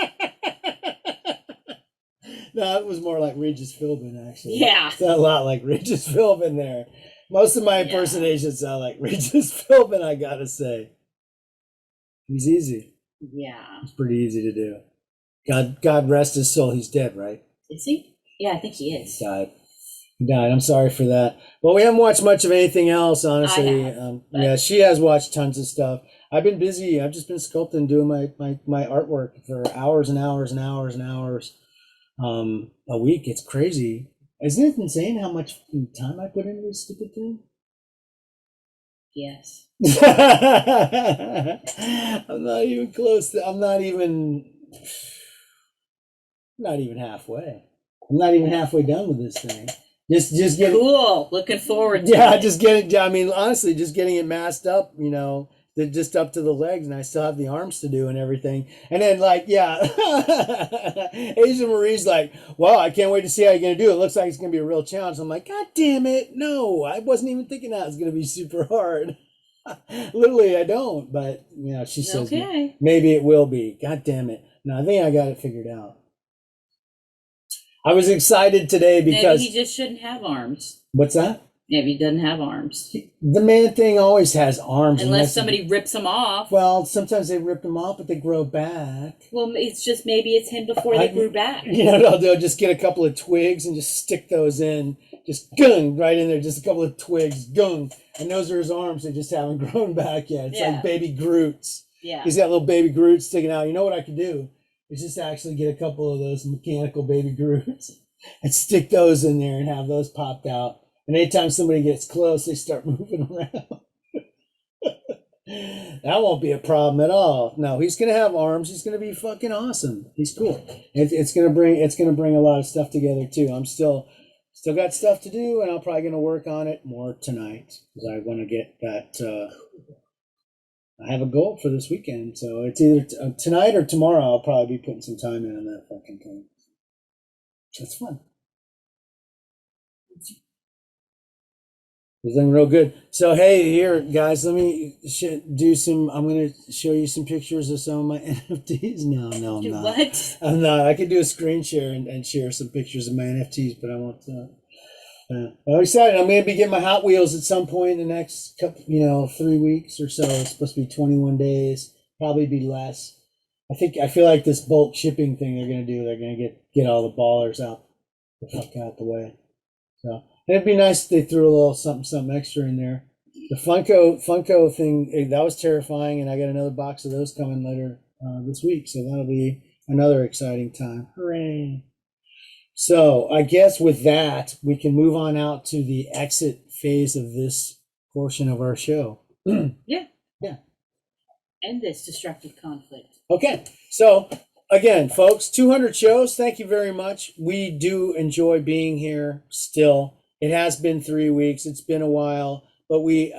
No, it was more like Regis Philbin, actually. Yeah. It's a lot like Regis Philbin there. Most of my impersonations sound like Regis Philbin, I gotta say. He's easy. Yeah. It's pretty easy to do. God rest his soul. He's dead, right? Is he? Yeah, I think he is. He died. He died. I'm sorry for that. Well, we haven't watched much of anything else, honestly. I have, but- Yeah, she has watched tons of stuff. I've been busy. I've just been sculpting, doing my artwork for hours and hours and hours and hours a week. It's crazy. Isn't it insane how much time I put into this stupid thing? Yes. I'm not even close to, not even halfway. I'm not even halfway done with this thing. Just getting Cool. Looking forward to yeah, it. just getting. I mean, honestly, just getting it masked up. Just up to the legs, and I still have the arms to do and everything. And then, like, yeah, Asia Marie's like, "Well, I can't wait to see how you're gonna do it. Looks like it's gonna be a real challenge." I'm like, "God damn it, no! I wasn't even thinking that was gonna be super hard." Literally, I don't. But she says Okay. maybe it will be. God damn it! No, I think I got it figured out. I was excited today because Maybe he just shouldn't have arms. what's that? Maybe he doesn't have arms. The man thing always has arms. Unless somebody rips them off. Well, sometimes they rip them off, but they grow back. Well, it's just maybe it's him before they grew back. You know what I'll do? I'll just get a couple of twigs and just stick those in. Just gung, right in there. Just a couple of twigs, gung. And those are his arms. They just haven't grown back yet. It's like baby Groots. Yeah. He's got little baby Groots sticking out. You know what I could do? Is just actually get a couple of those mechanical baby Groots and stick those in there and have those popped out. And anytime somebody gets close, they start moving around. That won't be a problem at all. No, he's gonna have arms. He's gonna be fucking awesome. He's cool. It's gonna bring a lot of stuff together too. I'm still got stuff to do, and I'm probably gonna work on it more tonight because I want to get that. I have a goal for this weekend, so it's either tonight or tomorrow. I'll probably be putting some time in on that fucking thing. That's fun. It's looking real good. So hey, here guys, let me do some. I'm gonna show you some pictures of some of my NFTs. No, I'm not. What? I'm not. I could do a screen share and share some pictures of my NFTs, but I won't. I'm excited. I'm gonna be getting my Hot Wheels at some point in the next couple, 3 weeks or so. It's supposed to be 21 days. Probably be less. I feel like this bulk shipping thing they're gonna do. They're gonna get all the ballers out the fuck out the way. So. It'd be nice if they threw a little something extra in there. The Funko thing, that was terrifying, and I got another box of those coming later this week, so that'll be another exciting time. Hooray! So I guess with that, we can move on out to the exit phase of this portion of our show. Yeah. Yeah. End this destructive conflict. Okay, so again, folks, 200 shows. Thank you very much. We do enjoy being here still. It has been 3 weeks. It's been a while, but we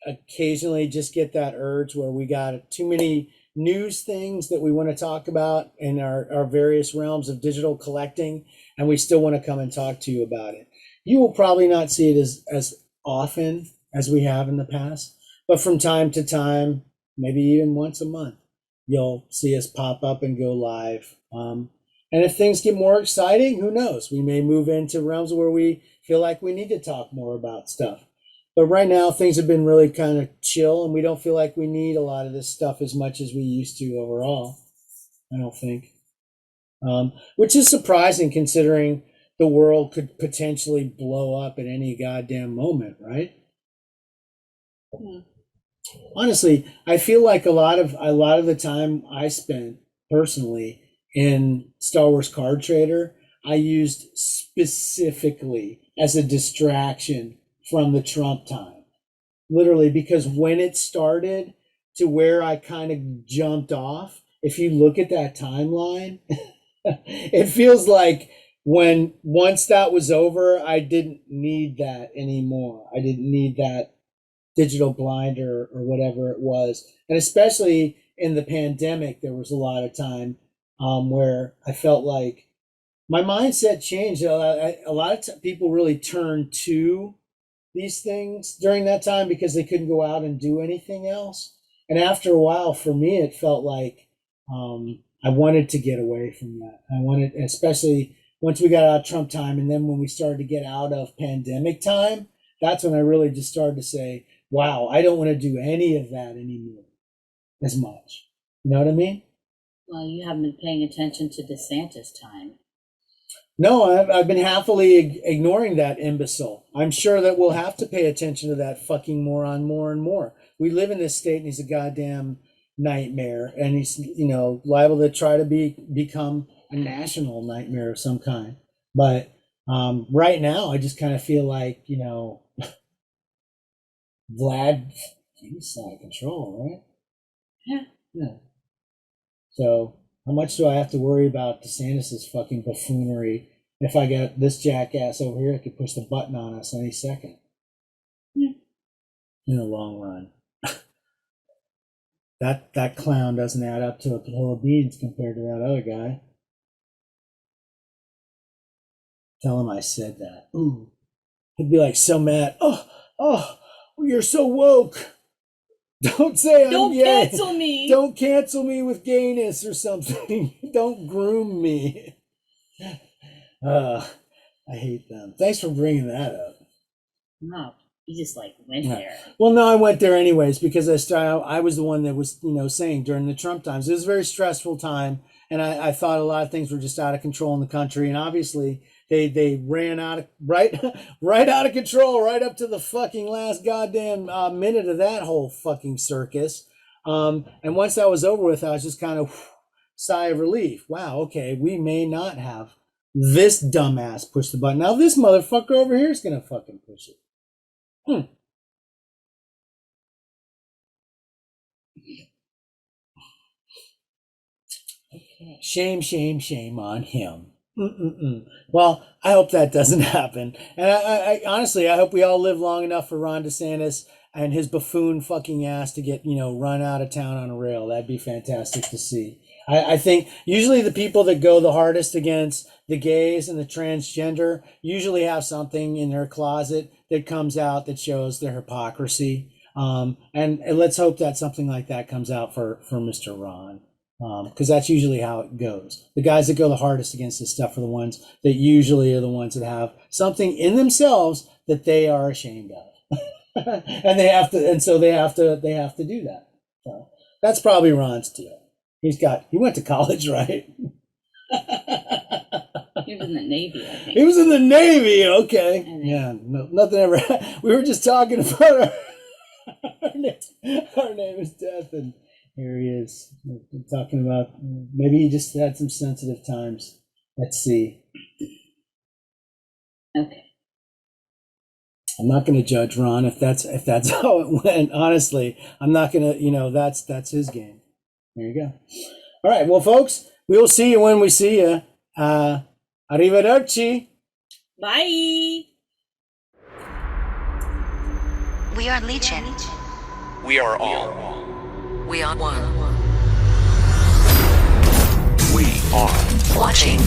occasionally just get that urge where we got too many news things that we want to talk about in our various realms of digital collecting, and we still want to come and talk to you about it. You will probably not see it as often as we have in the past, but from time to time, maybe even once a month, you'll see us pop up and go live. And if things get more exciting, who knows? We may move into realms where we feel like we need to talk more about stuff. But right now, things have been really kind of chill, and we don't feel like we need a lot of this stuff as much as we used to overall. I don't think. Which is surprising considering the world could potentially blow up at any goddamn moment, right? Hmm. Honestly, I feel like a lot of the time I spent personally in Star Wars Card Trader, I used specifically as a distraction from the Trump time. Literally, because when it started to where I kind of jumped off, if you look at that timeline, it feels like once that was over, I didn't need that anymore. I didn't need that digital blinder or whatever it was. And especially in the pandemic, there was a lot of time where I felt like my mindset changed. A lot of people really turned to these things during that time because they couldn't go out and do anything else. And after a while, for me, it felt like I wanted to get away from that. I wanted, especially once we got out of Trump time, and then when we started to get out of pandemic time, that's when I really just started to say, wow, I don't want to do any of that anymore as much. You know what I mean? Well, you haven't been paying attention to DeSantis time. No, I've been happily ignoring that imbecile. I'm sure that we'll have to pay attention to that fucking moron more and more. We live in this state, and he's a goddamn nightmare, and he's, you know, liable to try to become a national nightmare of some kind. But right now, I just kind of feel like, you know, Vlad, he's out of control, right? Yeah. So how much do I have to worry about DeSantis' fucking buffoonery? If I got this jackass over here, I could push the button on us any second. In the long run. That clown doesn't add up to a hill of beans compared to that other guy. Tell him I said that. Ooh. He'd be like so mad. Oh, you're so woke. Don't say I'm Don't gay. cancel me. Don't cancel me with gayness or something. Don't groom me. I hate them. Thanks for bringing that up. No, you just like went there. Well, no, I went there anyways because I was the one that was, you know, saying during the Trump times, it was a very stressful time, and I thought a lot of things were just out of control in the country, and obviously they ran out of right out of control right up to the fucking last goddamn minute of that whole fucking circus. And once that was over with, I was just kind of sigh of relief. Wow, okay, we may not have this dumbass push the button. Now this motherfucker over here is gonna fucking push it. Okay. Shame on him. Well, I hope that doesn't happen. And I honestly, I hope we all live long enough for Ron DeSantis and his buffoon fucking ass to get, you know, run out of town on a rail. That'd be fantastic to see. I think usually the people that go the hardest against the gays and the transgender usually have something in their closet that comes out that shows their hypocrisy. And let's hope that something like that comes out for Mr. Ron. Because that's usually how it goes. The guys that go the hardest against this stuff are the ones that usually are the ones that have something in themselves that they are ashamed of. and they have to do that. So that's probably Ron's deal. He went to college, right? He was in the Navy, I think. He was in the Navy, okay. Yeah, no, nothing ever. We were just talking about our name is Death, and here he is. We're talking about maybe he just had some sensitive times. Let's see. Okay. I'm not going to judge Ron if that's how it went. Honestly, I'm not going to. You know, that's his game. There you go. All right, well, folks, we will see you when we see you. Arrivederci. Bye. We are Legion. We are all. We are one. We are Watching.